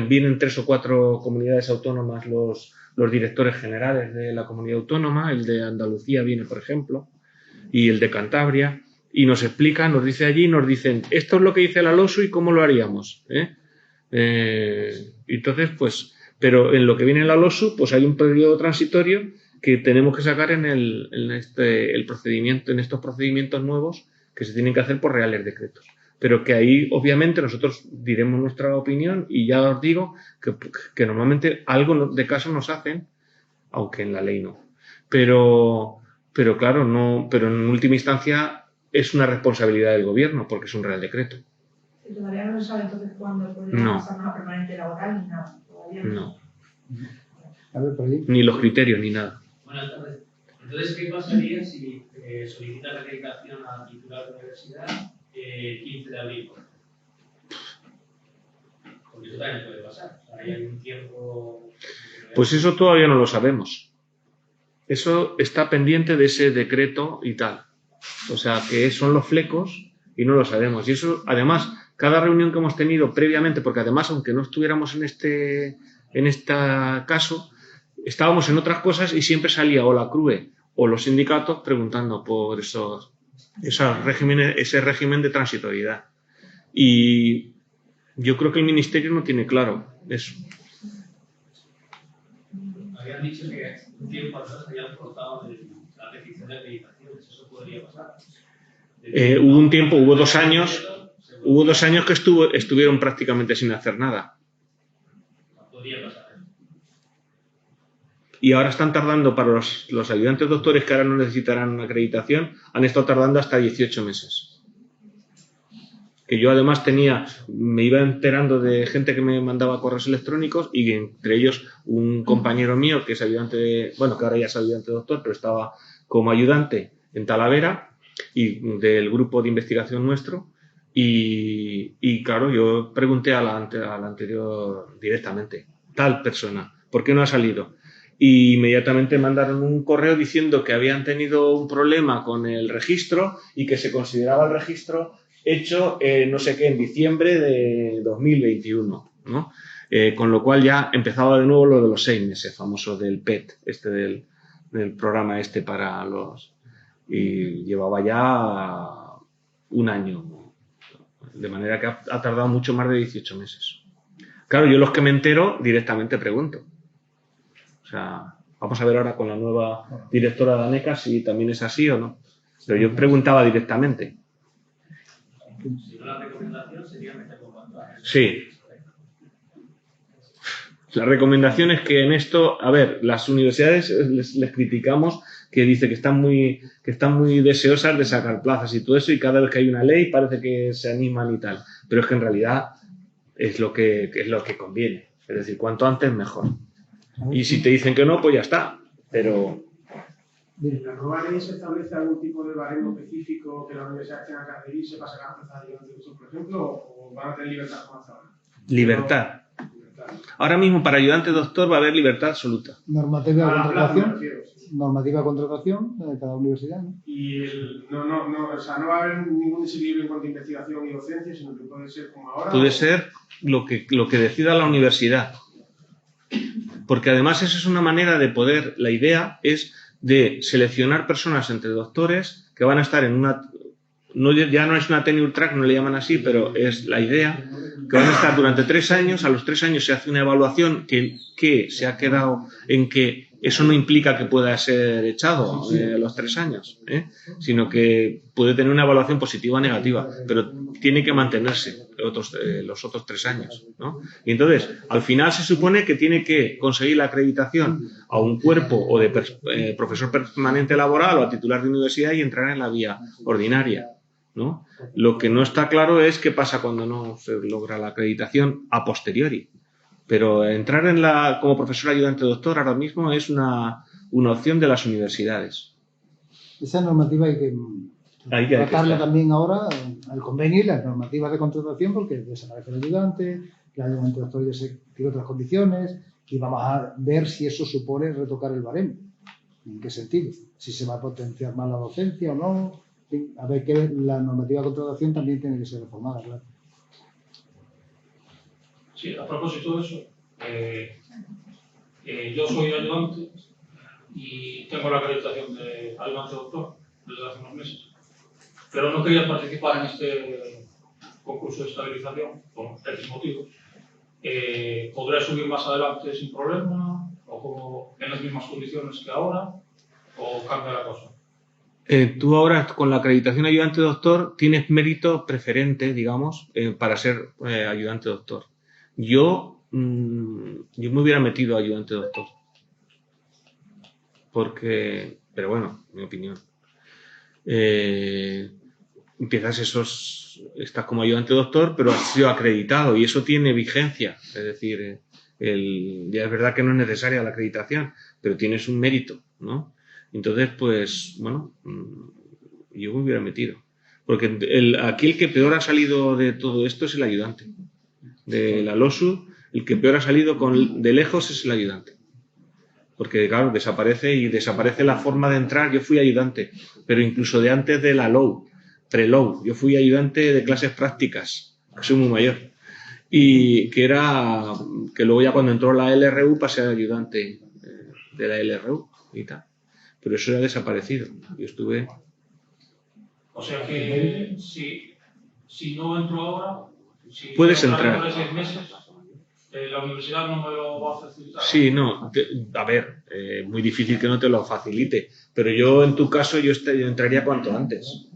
vienen 3 o 4 comunidades autónomas los directores generales de la comunidad autónoma, el de Andalucía viene, por ejemplo, y el de Cantabria, y nos explican, nos dice allí, nos dicen, esto es lo que dice la LOSU y cómo lo haríamos, entonces, pues, pero en lo que viene en la LOSU, pues hay un periodo transitorio que tenemos que sacar en el procedimiento, en estos procedimientos nuevos que se tienen que hacer por reales decretos. Pero que ahí, obviamente, nosotros diremos nuestra opinión y ya os digo que normalmente algo de caso nos hacen, aunque en la ley no. Pero claro, no, pero en última instancia es una responsabilidad del gobierno porque es un real decreto. Y todavía no se sabe entonces cuándo podría No. pasarnos a permanente laboral ni nada. Todavía No. A ver, por ahí. Ni los criterios ni nada. Buenas tardes. Entonces, ¿qué pasaría si solicita la acreditación a titular de universidad 15 de abril? Porque eso también puede pasar. O sea, hay un tiempo... Pues eso todavía no lo sabemos. Eso está pendiente de ese decreto y tal. O sea, que son los flecos y no lo sabemos. Y eso, además, cada reunión que hemos tenido previamente, porque además, aunque no estuviéramos en este caso, estábamos en otras cosas y siempre salía o la CRUE o los sindicatos preguntando por ese régimen de transitoriedad. Y yo creo que el Ministerio no tiene claro eso. Habían dicho que un tiempo atrás habían cortado la petición de acreditaciones. ¿Eso podría pasar? Hubo 2 años que estuvieron prácticamente sin hacer nada. Podría pasar. Y ahora están tardando para los ayudantes doctores que ahora no necesitarán una acreditación, han estado tardando hasta 18 meses. Que yo además me iba enterando de gente que me mandaba correos electrónicos y entre ellos un compañero mío que es ayudante, que ahora ya es ayudante doctor, pero estaba como ayudante en Talavera y del grupo de investigación nuestro. Y claro, yo pregunté a la anterior directamente, tal persona, ¿por qué no ha salido? Y inmediatamente mandaron un correo diciendo que habían tenido un problema con el registro y que se consideraba el registro hecho no sé qué en diciembre de 2021, ¿no? Con lo cual ya empezaba de nuevo lo de los 6 meses, famoso del PET, del programa para los... Y llevaba ya 1 año, de manera que ha tardado mucho más de 18 meses. Claro, yo los que me entero directamente pregunto. O sea, vamos a ver ahora con la nueva directora de ANECA si también es así o no. Pero yo preguntaba directamente. Si no, la recomendación sería meter con cuanto antes. Sí. La recomendación es que en esto, a ver, las universidades les criticamos que dice que están muy deseosas de sacar plazas y todo eso, y cada vez que hay una ley parece que se animan y tal. Pero es que en realidad es lo que conviene. Es decir, cuanto antes mejor. Y si te dicen que no, pues ya está. Pero ¿En la nueva ley se establece algún tipo de baremo específico que la universidad tenga que adherirse para sacar plazas de ayudante de doctor, por ejemplo, o van a tener libertad como hasta ahora? libertad. Ahora mismo para ayudante doctor va a haber libertad absoluta. Normativa de A la plaza, me contratación. refiero, sí. Normativa de contratación de cada universidad, ¿no? Y o sea, no va a haber ningún desequilibrio en cuanto a investigación y docencia, sino que puede ser como ahora. Puede ser lo que decida la universidad. Porque además esa es una manera de poder, la idea es de seleccionar personas entre doctores que van a estar en una, ya no es una tenure track, no le llaman así, pero es la idea, que van a estar durante 3 años, a los 3 años se hace una evaluación que se ha quedado en que eso no implica que pueda ser echado a los 3 años, sino que puede tener una evaluación positiva o negativa, pero tiene que mantenerse los otros 3 años, ¿no? Y entonces, al final se supone que tiene que conseguir la acreditación a un cuerpo o de profesor permanente laboral o a titular de universidad y entrar en la vía ordinaria, ¿no? Lo que no está claro es qué pasa cuando no se logra la acreditación a posteriori. Pero entrar como profesor ayudante doctor ahora mismo es una opción de las universidades. Esa normativa hay que tratarla también ahora, el convenio y las normativas de contratación, porque desaparece el ayudante doctor ya tiene otras condiciones, y vamos a ver si eso supone retocar el baremo. ¿En qué sentido? Si se va a potenciar más la docencia o no. A ver, que la normativa de contratación también tiene que ser reformada, claro. Sí, a propósito de eso, yo soy ayudante y tengo la acreditación de ayudante doctor desde hace unos meses, pero no quería participar en este concurso de estabilización por X motivos. ¿Podré subir más adelante sin problema o como en las mismas condiciones que ahora o cambia la cosa? Tú ahora con la acreditación ayudante doctor tienes mérito preferente, digamos, para ser ayudante doctor. Yo me hubiera metido a ayudante doctor. Pero bueno, mi opinión. Estás como ayudante doctor, pero has sido acreditado y eso tiene vigencia. Es decir, ya es verdad que no es necesaria la acreditación, pero tienes un mérito, ¿no? Entonces, pues, bueno, yo me hubiera metido. Porque aquí el que peor ha salido de todo esto es el ayudante. De la LOSU, el que peor ha salido de lejos es el ayudante. Porque, claro, desaparece la forma de entrar. Yo fui ayudante, pero incluso de antes de la LOU, pre-LOU. Yo fui ayudante de clases prácticas, que soy muy mayor. Y que luego ya cuando entró la LRU pasé a ayudante de la LRU y tal. Pero eso ya ha desaparecido. Yo estuve... O sea que si no entro ahora, si puedes entrar. De 6 meses, la universidad no me lo va a facilitar. Sí, no. A ver, muy difícil que no te lo facilite. Pero yo, en tu caso, yo entraría cuanto antes.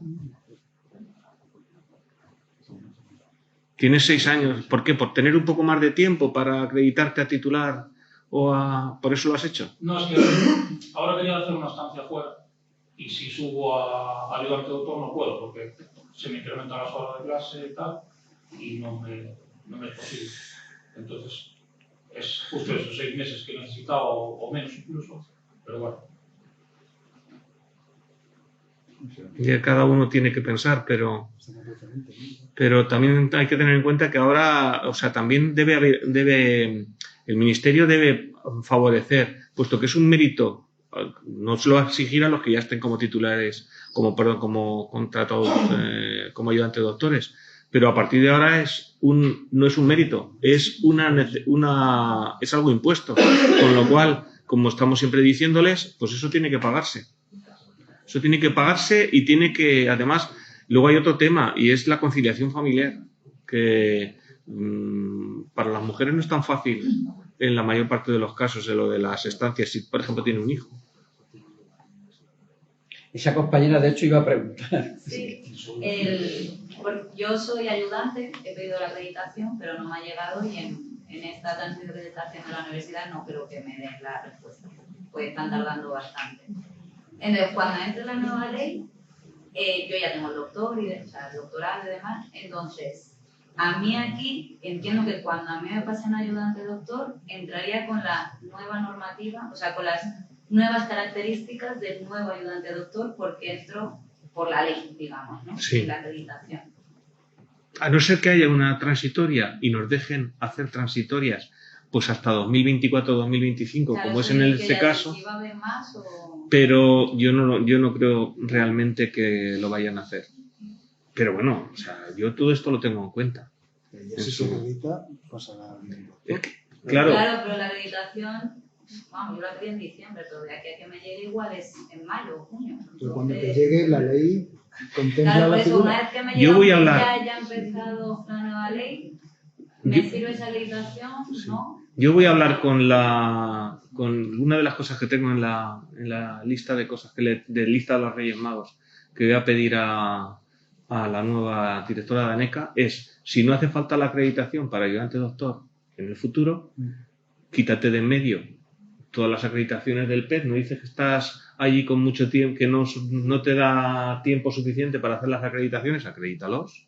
Tienes 6 años. ¿Por qué? ¿Por tener un poco más de tiempo para acreditarte a titular? ¿Por eso lo has hecho? No, es que ahora quería hacer una estancia fuera y si subo a ayudante doctor no puedo porque se me incrementan las horas de clase y tal y no me es posible. Entonces es justo esos 6 meses que necesitaba o menos incluso, pero bueno. Ya cada uno tiene que pensar, pero también hay que tener en cuenta que ahora, o sea, también el Ministerio debe favorecer, puesto que es un mérito, no se lo va a exigir a los que ya estén como titulares, como contratados como ayudantes doctores, pero a partir de ahora no es un mérito, es algo impuesto, con lo cual, como estamos siempre diciéndoles, pues eso tiene que pagarse. Eso tiene que pagarse y tiene que, además, luego hay otro tema y es la conciliación familiar, que para las mujeres no es tan fácil en la mayor parte de los casos de lo de las estancias, si por ejemplo tiene un hijo. Esa compañera de hecho iba a preguntar. Sí, yo soy ayudante, he pedido la acreditación, pero no me ha llegado y en esta transición que se está haciendo en la universidad no creo que me den la respuesta, pues están tardando bastante. Entonces, cuando entre la nueva ley, yo ya tengo el doctor, el doctorado y demás, entonces, A mí aquí entiendo que cuando a mí me pasen ayudante doctor, entraría con la nueva normativa, o sea, con las nuevas características del nuevo ayudante doctor, porque entro por la ley, digamos, ¿no? Sí. La acreditación. A no ser que haya una transitoria y nos dejen hacer transitorias pues hasta 2024-2025, Claro, como es eso en que este ya caso, si va a haber más o... pero yo no creo realmente que lo vayan a hacer. Pero bueno, o sea, yo todo esto lo tengo en cuenta. Y si se acredita, pues hará el doctor. Claro. Claro, pero la acreditación, vamos, yo la pedí en diciembre, pero de aquí a que me llegue igual es en mayo o junio. Pero cuando te llegue la ley contempla Claro, por la eso, figura. una vez que me Yo llegue voy a que hablar. ya haya empezado la nueva ley, ¿me sirve esa acreditación? ¿No? Yo voy a hablar con una de las cosas que tengo en la lista de cosas, de lista de los Reyes Magos, que voy a pedir a la nueva directora de ANECA, es, si no hace falta la acreditación para ayudante doctor en el futuro, quítate de en medio todas las acreditaciones del PET, no dices que estás allí con mucho tiempo, que no te da tiempo suficiente para hacer las acreditaciones, acredítalos.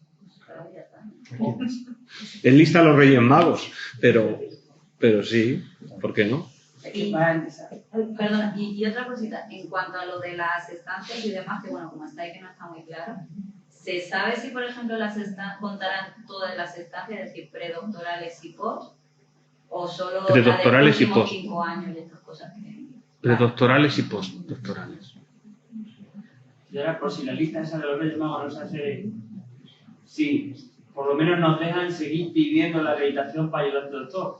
Es lista de los Reyes Magos, pero sí, ¿por qué no? Perdón, y otra cosita, en cuanto a lo de las estancias y demás, que bueno, como está ahí que no está muy claro, ¿se sabe si, por ejemplo, contarán todas las estancias, es decir, predoctorales y post, o solo Predoctorales y la de los últimos post. 5 años y estas cosas que... Predoctorales y postdoctorales. Y ahora, por si la lista esa de los Reyes Magos no se hace, sí, por lo menos nos dejan seguir pidiendo la acreditación para ayudar al doctor,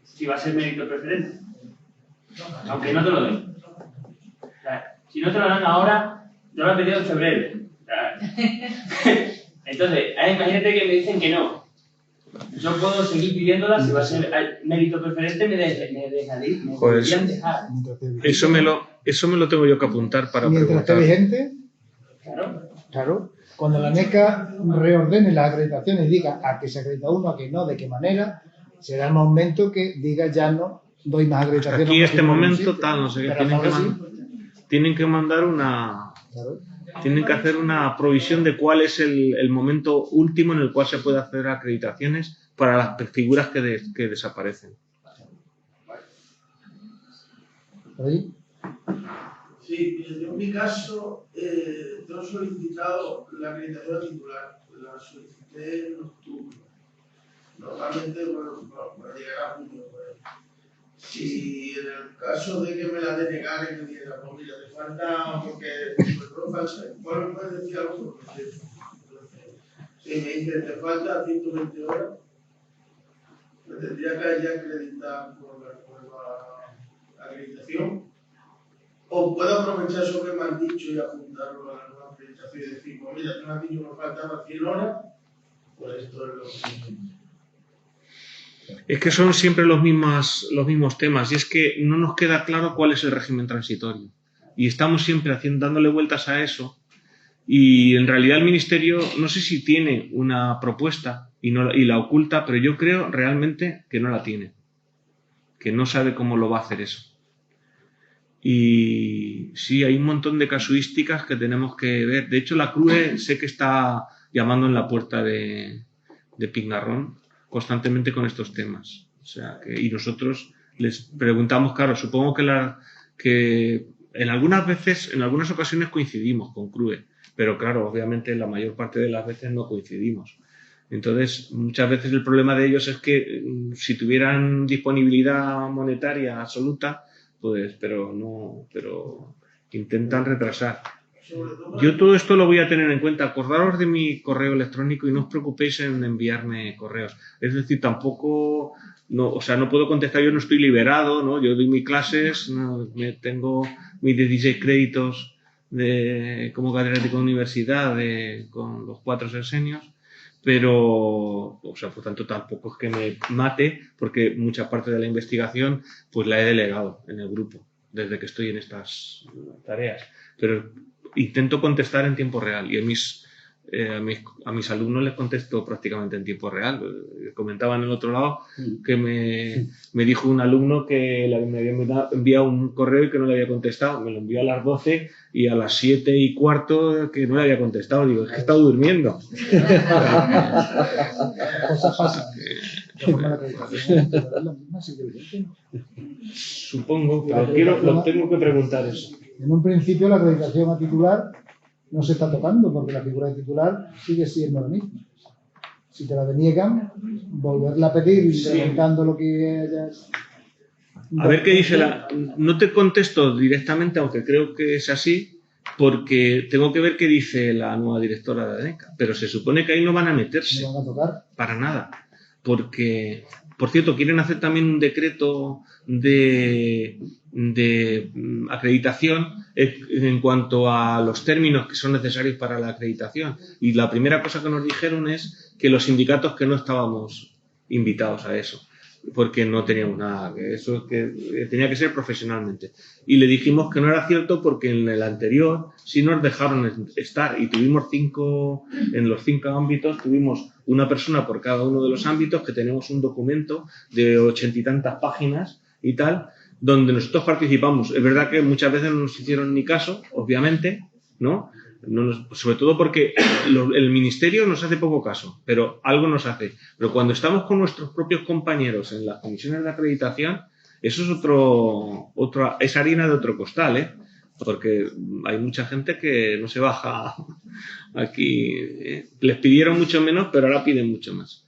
si va a ser mérito preferente, aunque no te lo den. O sea, si no te lo dan ahora, yo lo he pedido en febrero. O sea, entonces, imagínate que me dicen que no. Yo puedo seguir pidiéndola, si va a ser mérito preferente, me deberían dejar. Eso me lo tengo yo que apuntar para Mientras esté preguntar. vigente, Claro. claro. Cuando la ANECA reordene las acreditaciones y diga a que se acredita uno, a que no, de qué manera, será el momento que diga ya no doy más acreditaciones. Aquí porque este no momento existe. tal, no sé qué, Pero ahora sí. tienen que mandar una... Claro. Tienen que hacer una provisión de cuál es el momento último en el cual se puede hacer acreditaciones para las figuras que desaparecen. ¿Por ahí? Sí, yo en mi caso, yo he solicitado la acreditación titular, la solicité en octubre. Normalmente, bueno, para llegar a junio. Si en el caso de que me la denegara y me dijera, pues mira, te falta, porque no falta, bueno, me puedes decir algo, porque si me dice, te falta 120 horas, me tendría que ya acreditar por la nueva acreditación. O puedo aprovechar eso que me han dicho y apuntarlo a la nueva acreditación y decir, pues mira, tú me has dicho que me faltaban 100 horas, pues esto es lo que... Es que son siempre los mismos temas y es que no nos queda claro cuál es el régimen transitorio. Y estamos siempre dándole vueltas a eso y en realidad el Ministerio no sé si tiene una propuesta y la oculta, pero yo creo realmente que no la tiene, que no sabe cómo lo va a hacer eso. Y sí, hay un montón de casuísticas que tenemos que ver. De hecho, la CRUE sé que está llamando en la puerta de Pignarrón constantemente con estos temas. O sea, y nosotros les preguntamos, claro, supongo que en algunas ocasiones coincidimos con CRUE, pero claro, obviamente la mayor parte de las veces no coincidimos. Entonces, muchas veces el problema de ellos es que si tuvieran disponibilidad monetaria absoluta, pues, pero intentan retrasar. Yo todo esto lo voy a tener en cuenta. Acordaros de mi correo electrónico y no os preocupéis en enviarme correos. Es decir, tampoco, no puedo contestar, yo no estoy liberado, ¿no? Yo doy mis clases, tengo mis 16 créditos como catedrático de universidad con los 4 sexenios, pero, o sea, por tanto, tampoco es que me mate, porque mucha parte de la investigación pues la he delegado en el grupo desde que estoy en estas tareas. Pero intento contestar en tiempo real y en mis a mis alumnos les contesto prácticamente en tiempo real. Comentaban en el otro lado que me dijo un alumno que me había enviado un correo y que no le había contestado. Me lo envió a las 12 y a las 7:15 que no le había contestado. Digo, es que he estado durmiendo. Cosas pasan. Supongo, pero lo tengo que preguntar eso. En un principio la acreditación a titular no se está tocando porque la figura de titular sigue siendo la misma. Si te la deniegan, volverla a pedir incrementando lo que hayas... A ver qué dice No te contesto directamente, aunque creo que es así, porque tengo que ver qué dice la nueva directora de ADECA. Pero se supone que ahí no van a meterse. No van a tocar. Para nada. Porque, por cierto, quieren hacer también un decreto de acreditación en cuanto a los términos que son necesarios para la acreditación. Y la primera cosa que nos dijeron es que los sindicatos que no estábamos invitados a eso, porque no teníamos nada, que eso que tenía que ser profesionalmente. Y le dijimos que no era cierto porque en el anterior sí nos dejaron estar y tuvimos en los 5 ámbitos tuvimos una persona por cada uno de los ámbitos, que tenemos un documento de 80 y tantas páginas y tal, donde nosotros participamos. Es verdad que muchas veces no nos hicieron ni caso, obviamente, ¿no? Sobre todo porque el ministerio nos hace poco caso, pero algo nos hace. Pero cuando estamos con nuestros propios compañeros en las comisiones de acreditación, eso es es harina de otro costal, ¿eh? Porque hay mucha gente que no se baja aquí. Les pidieron mucho menos, pero ahora piden mucho más.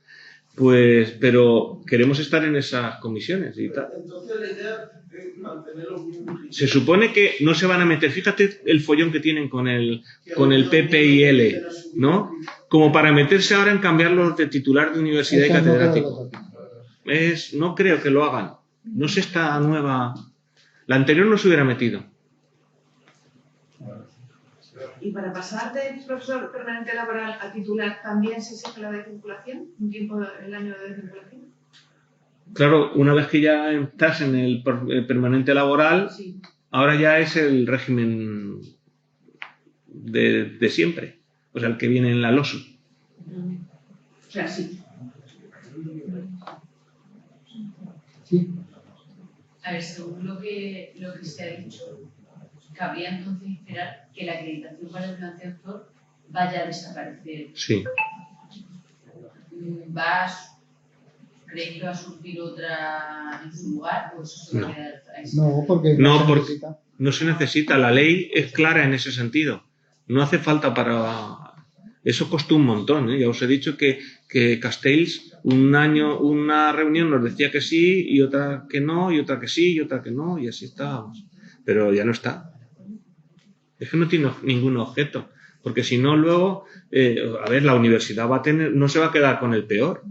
Pero queremos estar en esas comisiones y tal. Entonces la idea es mantener los mismos. Se supone que no se van a meter. Fíjate el follón que tienen con el PPIL, ¿no? Como para meterse ahora en cambiarlos de titular de universidad y catedrático. No creo que lo hagan. No sé esta nueva... La anterior no se hubiera metido. Y para pasar de profesor permanente laboral a titular, ¿también se exige la desvinculación? ¿Un tiempo, el año de desvinculación? Claro, una vez que ya estás en el permanente laboral, sí. Ahora ya es el régimen de siempre. O sea, el que viene en la LOSU. O sea, sí. Sí. A ver, según lo que se ha dicho, cabría entonces esperar que la acreditación para el financiador vaya a desaparecer. Sí. ¿Creéis que va a surgir otra en su lugar? ¿O eso se va a quedar ahí? No, porque no se necesita. La ley es clara en ese sentido. No hace falta para... Eso costó un montón, ¿eh? Ya os he dicho que Castells una reunión nos decía que sí y otra que no, y otra que sí y otra que no, y así estábamos. Pero ya no está. Es que no tiene ningún objeto. Porque si no, luego, la universidad no se va a quedar con el peor,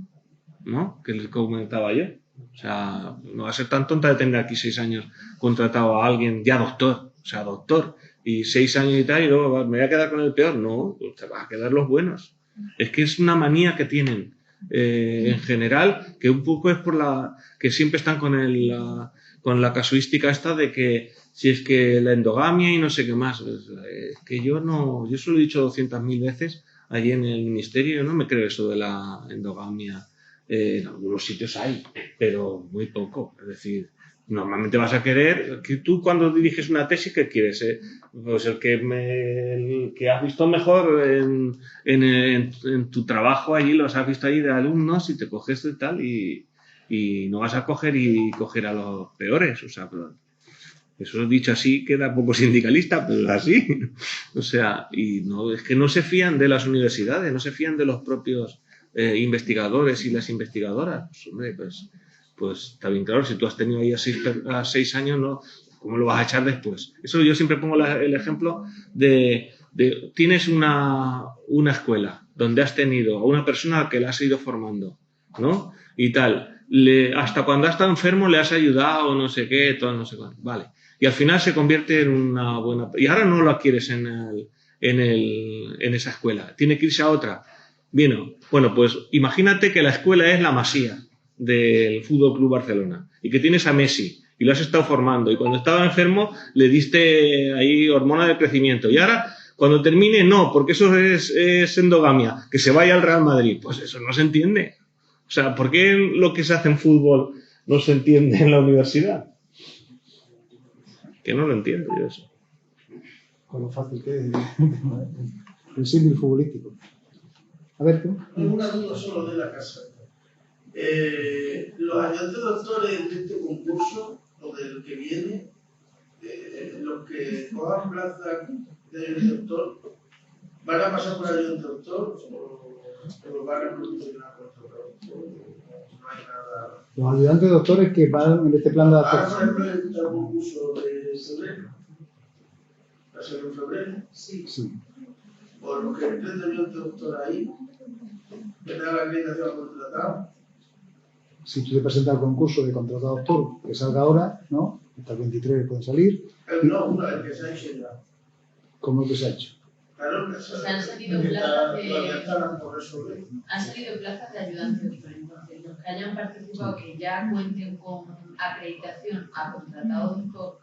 ¿no? Que les comentaba yo. O sea, no va a ser tan tonta de tener aquí 6 años contratado a alguien ya doctor, y 6 años y tal, y luego me voy a quedar con el peor. No, te van a quedar los buenos. Es que es una manía que tienen en general, que un poco es por que siempre están con la casuística esta de que si es que la endogamia y no sé qué más. Es que yo se lo he dicho 200.000 veces allí en el ministerio, yo no me creo eso de la endogamia. En algunos sitios hay, pero muy poco. Es decir, normalmente vas a querer, que tú cuando diriges una tesis, ¿qué quieres? Pues el que has visto mejor en tu trabajo allí, los has visto allí de alumnos y te coges de tal y no vas a coger a los peores. O sea, pero eso dicho así queda poco sindicalista, pero así. O sea, es que no se fían de las universidades, no se fían de los propios investigadores y las investigadoras. Pues, hombre, pues está bien claro, si tú has tenido ahí a 6 años, ¿no? ¿Cómo lo vas a echar después? Eso yo siempre pongo el ejemplo de tienes una escuela donde has tenido a una persona que la has ido formando, ¿no? Y tal, hasta cuando ha estado enfermo le has ayudado, no sé qué, todo no sé cuánto, vale. Y al final se convierte en una buena... Y ahora no la quieres en esa escuela, tiene que irse a otra. Bueno, pues imagínate que la escuela es la Masía del Fútbol Club Barcelona y que tienes a Messi y lo has estado formando y cuando estaba enfermo le diste ahí hormona de crecimiento y ahora Cuando termine, no, porque eso es endogamia, que se vaya al Real Madrid. Pues eso no se entiende. O sea, ¿por qué lo que se hace en fútbol no se entiende en la universidad? Que no lo entiendo yo eso. Con lo fácil que es el símil futbolístico. A ver, tú. Una duda solo de la casa. Los ayudantes doctores de este concurso, o del que viene, los que cojan plaza de ayudante doctor, ¿van a pasar por ayudante doctor o van a evolucionar por otro? No hay nada. Los ayudantes doctores que van en este plan de Ahora, adaptación. por ejemplo, está el concurso de febrero. ¿Va a ser en febrero? Sí. Por los que estén de ayudante doctor ahí, que tengan la acreditación contratada. Si tú te presentas al concurso de contratado doctor, que salga ahora, ¿no? Hasta el 23 pueden salir. No, el que se ha hecho ya. ¿Cómo es que se ha hecho? Claro, que Se han salido que plazas de- todavía están por resolver. Han salido plazas de ayudantes doctor, entonces los que hayan participado que ya cuenten con acreditación a contratado doctor,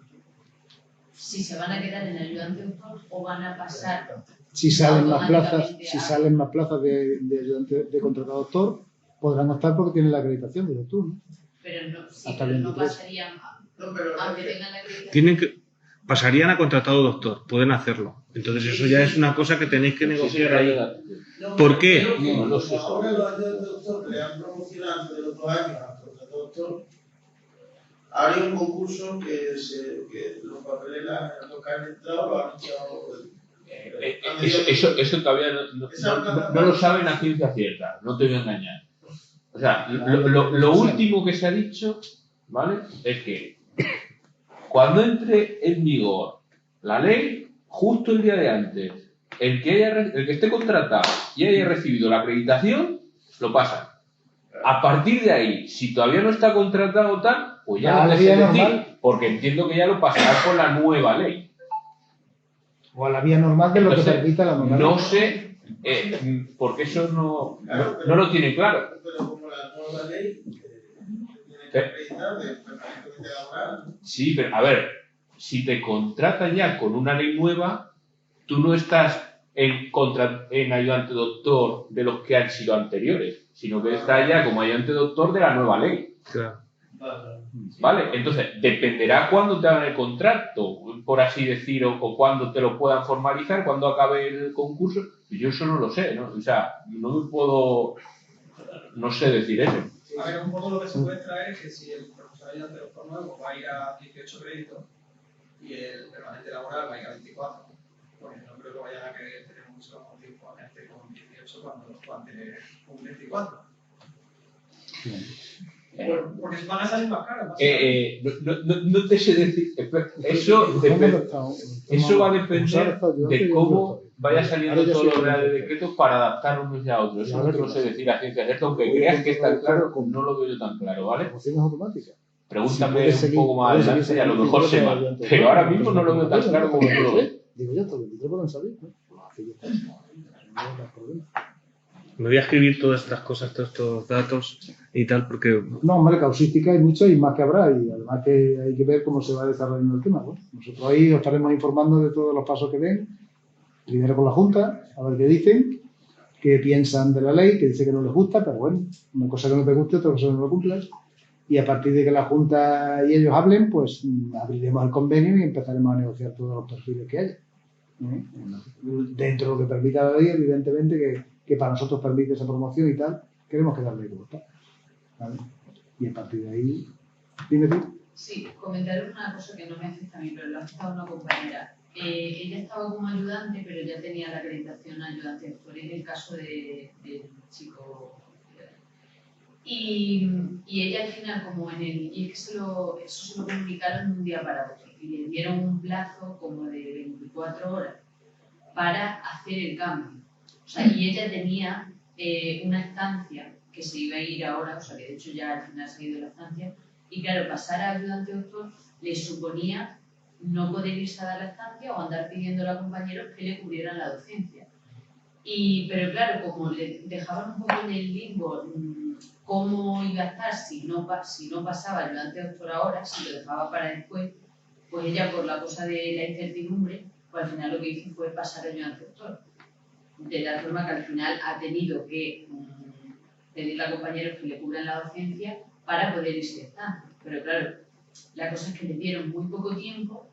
si se van a quedar en ayudante doctor o van a pasar Si salen más plazas, automáticamente si a- salen más plazas de ayudante de contratado doctor, podrán optar porque tienen la acreditación de doctor, ¿no? pero no, sí, Hasta pero no 23. pasarían, aunque tengan la acreditación. Tienen que pasarían a contratado doctor, pueden hacerlo. Entonces eso ya es una cosa que tenéis que negociar ahí. ¿Por qué? No lo sé. Ahora los ayudantes doctor que le han promocionado antes de los 2 años al contratado doctor, habría un concurso que los papeles, los que han entrado, lo han echado. Eso todavía no lo saben a ciencia cierta, no te voy a engañar. O sea, lo último que se ha dicho, ¿vale? Es que cuando entre en vigor la ley, justo el día de antes, el que esté contratado y haya recibido la acreditación, lo pasa. A partir de ahí, si todavía no está contratado tal, pues ya no te sé vía decir, normal. porque entiendo que ya lo pasará con la nueva ley. O a la vía normal de lo que Entonces, permita la normal. no sé, porque eso no lo tiene claro. Pero como la nueva ley tiene que acreditar de permanentemente laboral. Sí, pero a ver, si te contratan ya con una ley nueva, tú no estás en ayudante doctor de los que han sido anteriores, sino que estás ya como ayudante doctor de la nueva ley. Claro. ¿Vale? Entonces, dependerá cuándo te hagan el contrato, por así decir, o cuándo te lo puedan formalizar, cuándo acabe el concurso. Yo eso no lo sé, ¿no? O sea, no me puedo, no sé decir eso. A ver, un poco lo que se puede traer es que si el profesor ayudante doctor nuevo va a ir a 18 créditos y el permanente laboral va a ir a 24, pues no creo que vayan a querer tener mucho tiempo a gente con 18 cuando los puedan tener con 24. Porque van a salir más caros. No te sé decir. Eso va a depender de cómo vaya saliendo todos los reales decretos para adaptar unos a otros. Eso no te lo sé decir a ciencia cierta, aunque creas que está claro, no lo veo yo tan claro, ¿vale? Pregúntame un poco más adelante y a lo mejor sé más. Pero ahora mismo no lo veo tan claro como tú lo ves. Digo, ya hasta el 23 pueden salir, ¿no? Así que está. No hay problema. Me voy a escribir todas estas cosas, todos estos datos y tal, porque... No, hombre, causística hay mucha y más que habrá, y además que hay que ver cómo se va desarrollando el tema, ¿no? Nosotros ahí os estaremos informando de todos los pasos que den, primero con la Junta, a ver qué dicen, qué piensan de la ley, que dice que no les gusta, pero bueno, una cosa que no te guste, otra cosa que no lo cumplas, y a partir de que la Junta y ellos hablen, pues abriremos el convenio y empezaremos a negociar todos los perfiles que haya. Dentro de lo que permita la ley, evidentemente que para nosotros permite esa promoción y tal, queremos que la ley como está. ¿Vale? Y a partir de ahí, dime tú. Sí, comentaros una cosa que no me afecta a mí, pero lo ha afectado a una compañera. Ella estaba como ayudante, pero ya tenía la acreditación ayudante doctor, en el caso del chico. Y ella al final, como en el IEC, eso se lo comunicaron de un día para otro y le dieron un plazo como de 24 horas para hacer el cambio. O sea, y ella tenía una estancia que se iba a ir ahora, o sea, que de hecho ya al final se ha ido la estancia, y claro, pasar a ayudante doctor le suponía no poder irse a dar la estancia o andar pidiendo a compañeros que le cubrieran la docencia. Pero claro, como le dejaban un poco en el limbo cómo iba a estar si no pasaba ayudante doctor ahora, si lo dejaba para después, pues ella por la cosa de la incertidumbre pues al final lo que hice fue pasar el ayudante doctor. De tal forma que al final ha tenido que pedirle a compañeros que le cubran la docencia para poder ir sectando. Pero claro, la cosa es que le dieron muy poco tiempo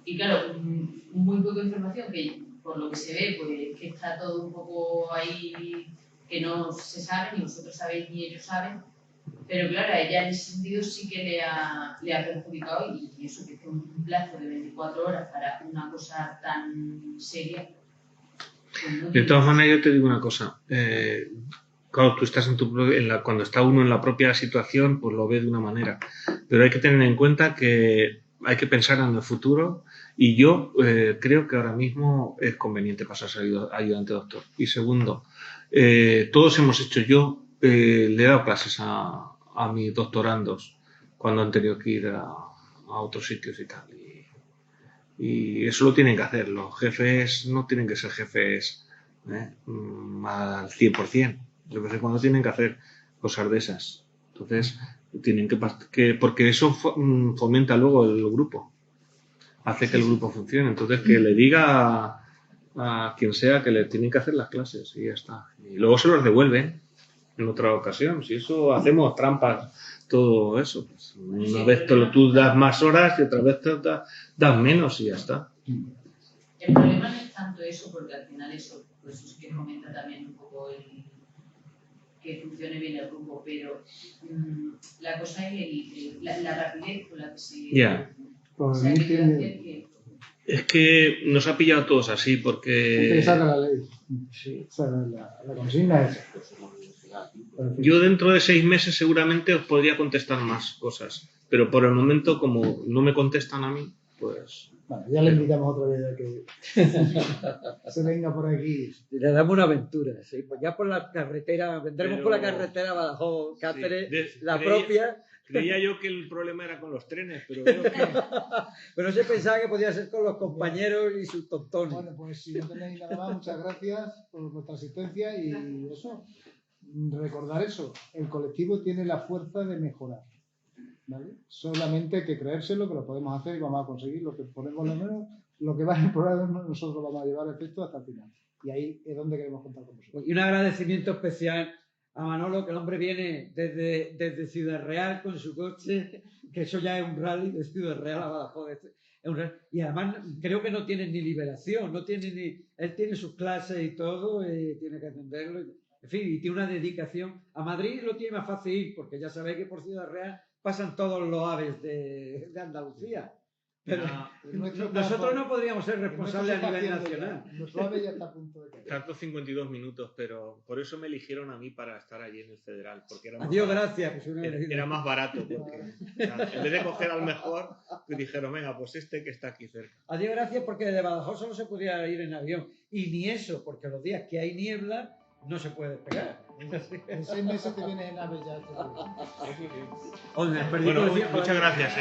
y claro, muy poca información, que por lo que se ve, pues que está todo un poco ahí, que no se sabe, ni vosotros sabéis ni ellos saben. Pero claro, a ella en ese sentido sí que le ha perjudicado y eso, que es un plazo de 24 horas para una cosa tan seria. Pues no De todas maneras, yo te digo una cosa. Claro, tú estás cuando está uno en la propia situación, pues lo ve de una manera. Pero hay que tener en cuenta que hay que pensar en el futuro y yo creo que ahora mismo es conveniente pasarse a ayudante doctor. Y segundo, todos hemos hecho, yo le he dado clases a mis doctorandos cuando han tenido que ir a otros sitios y tal. Y eso lo tienen que hacer. Los jefes no tienen que ser jefes al 100%. De vez en cuando tienen que hacer cosas de esas. Entonces, tienen porque eso fomenta luego el grupo. Hace que el grupo funcione. Entonces, que le diga a quien sea que le tienen que hacer las clases y ya está. Y luego se los devuelven en otra ocasión. Si eso hacemos trampas, todo eso. Pues una vez tú das más horas y otra vez das menos y ya está. El problema no es tanto eso, porque al final eso, pues es que fomenta también un poco que funcione bien el grupo, pero la cosa es la rapidez con la que se... Ya. Es que nos ha pillado todos así, porque... Esa era la ley. Sí, esa era la consigna esa. Yo dentro de 6 meses seguramente os podría contestar más cosas, pero por el momento, como no me contestan a mí, pues... Bueno, ya le invitamos otra vez a que se venga por aquí. Le damos una aventura, sí. Pues ya por la carretera, vendremos por la carretera Badajoz, Cáceres, sí. propia. Creía yo que el problema era con los trenes, pero veo que... Pero se pensaba que podía ser con los compañeros y sus tontones. Bueno, pues si no tenéis nada más, muchas gracias por vuestra asistencia y eso, recordar eso, el colectivo tiene la fuerza de mejorar. ¿Vale? Solamente hay que creérselo, que lo podemos hacer y vamos a conseguir lo que ponemos lo menos, lo que va en el programa nosotros vamos a llevar a efecto hasta el final. Y ahí es donde queremos contar con vosotros. Y un agradecimiento especial a Manolo, que el hombre viene desde Ciudad Real con su coche, que eso ya es un rally de Ciudad Real a Badajoz. Y además creo que no tiene ni liberación, él tiene sus clases y todo, tiene que atenderlo. En fin, y tiene una dedicación. A Madrid lo tiene más fácil ir, porque ya sabéis que por Ciudad Real pasan todos los aves de Andalucía. Pero nosotros no podríamos ser responsables a nivel nacional. Nuestro ave ya está a punto de caer. Tardo 52 minutos, pero por eso me eligieron a mí para estar allí en el Federal. Porque era más Adiós, barato. gracias. Era más barato. Porque, en vez de coger al mejor, dijeron, venga, pues este que está aquí cerca. Adiós, gracias, porque de Badajoz solo se podía ir en avión. Y ni eso, porque los días que hay niebla no se puede despegar. En 6 meses te vienes en ave ya. Bueno, muchas gracias.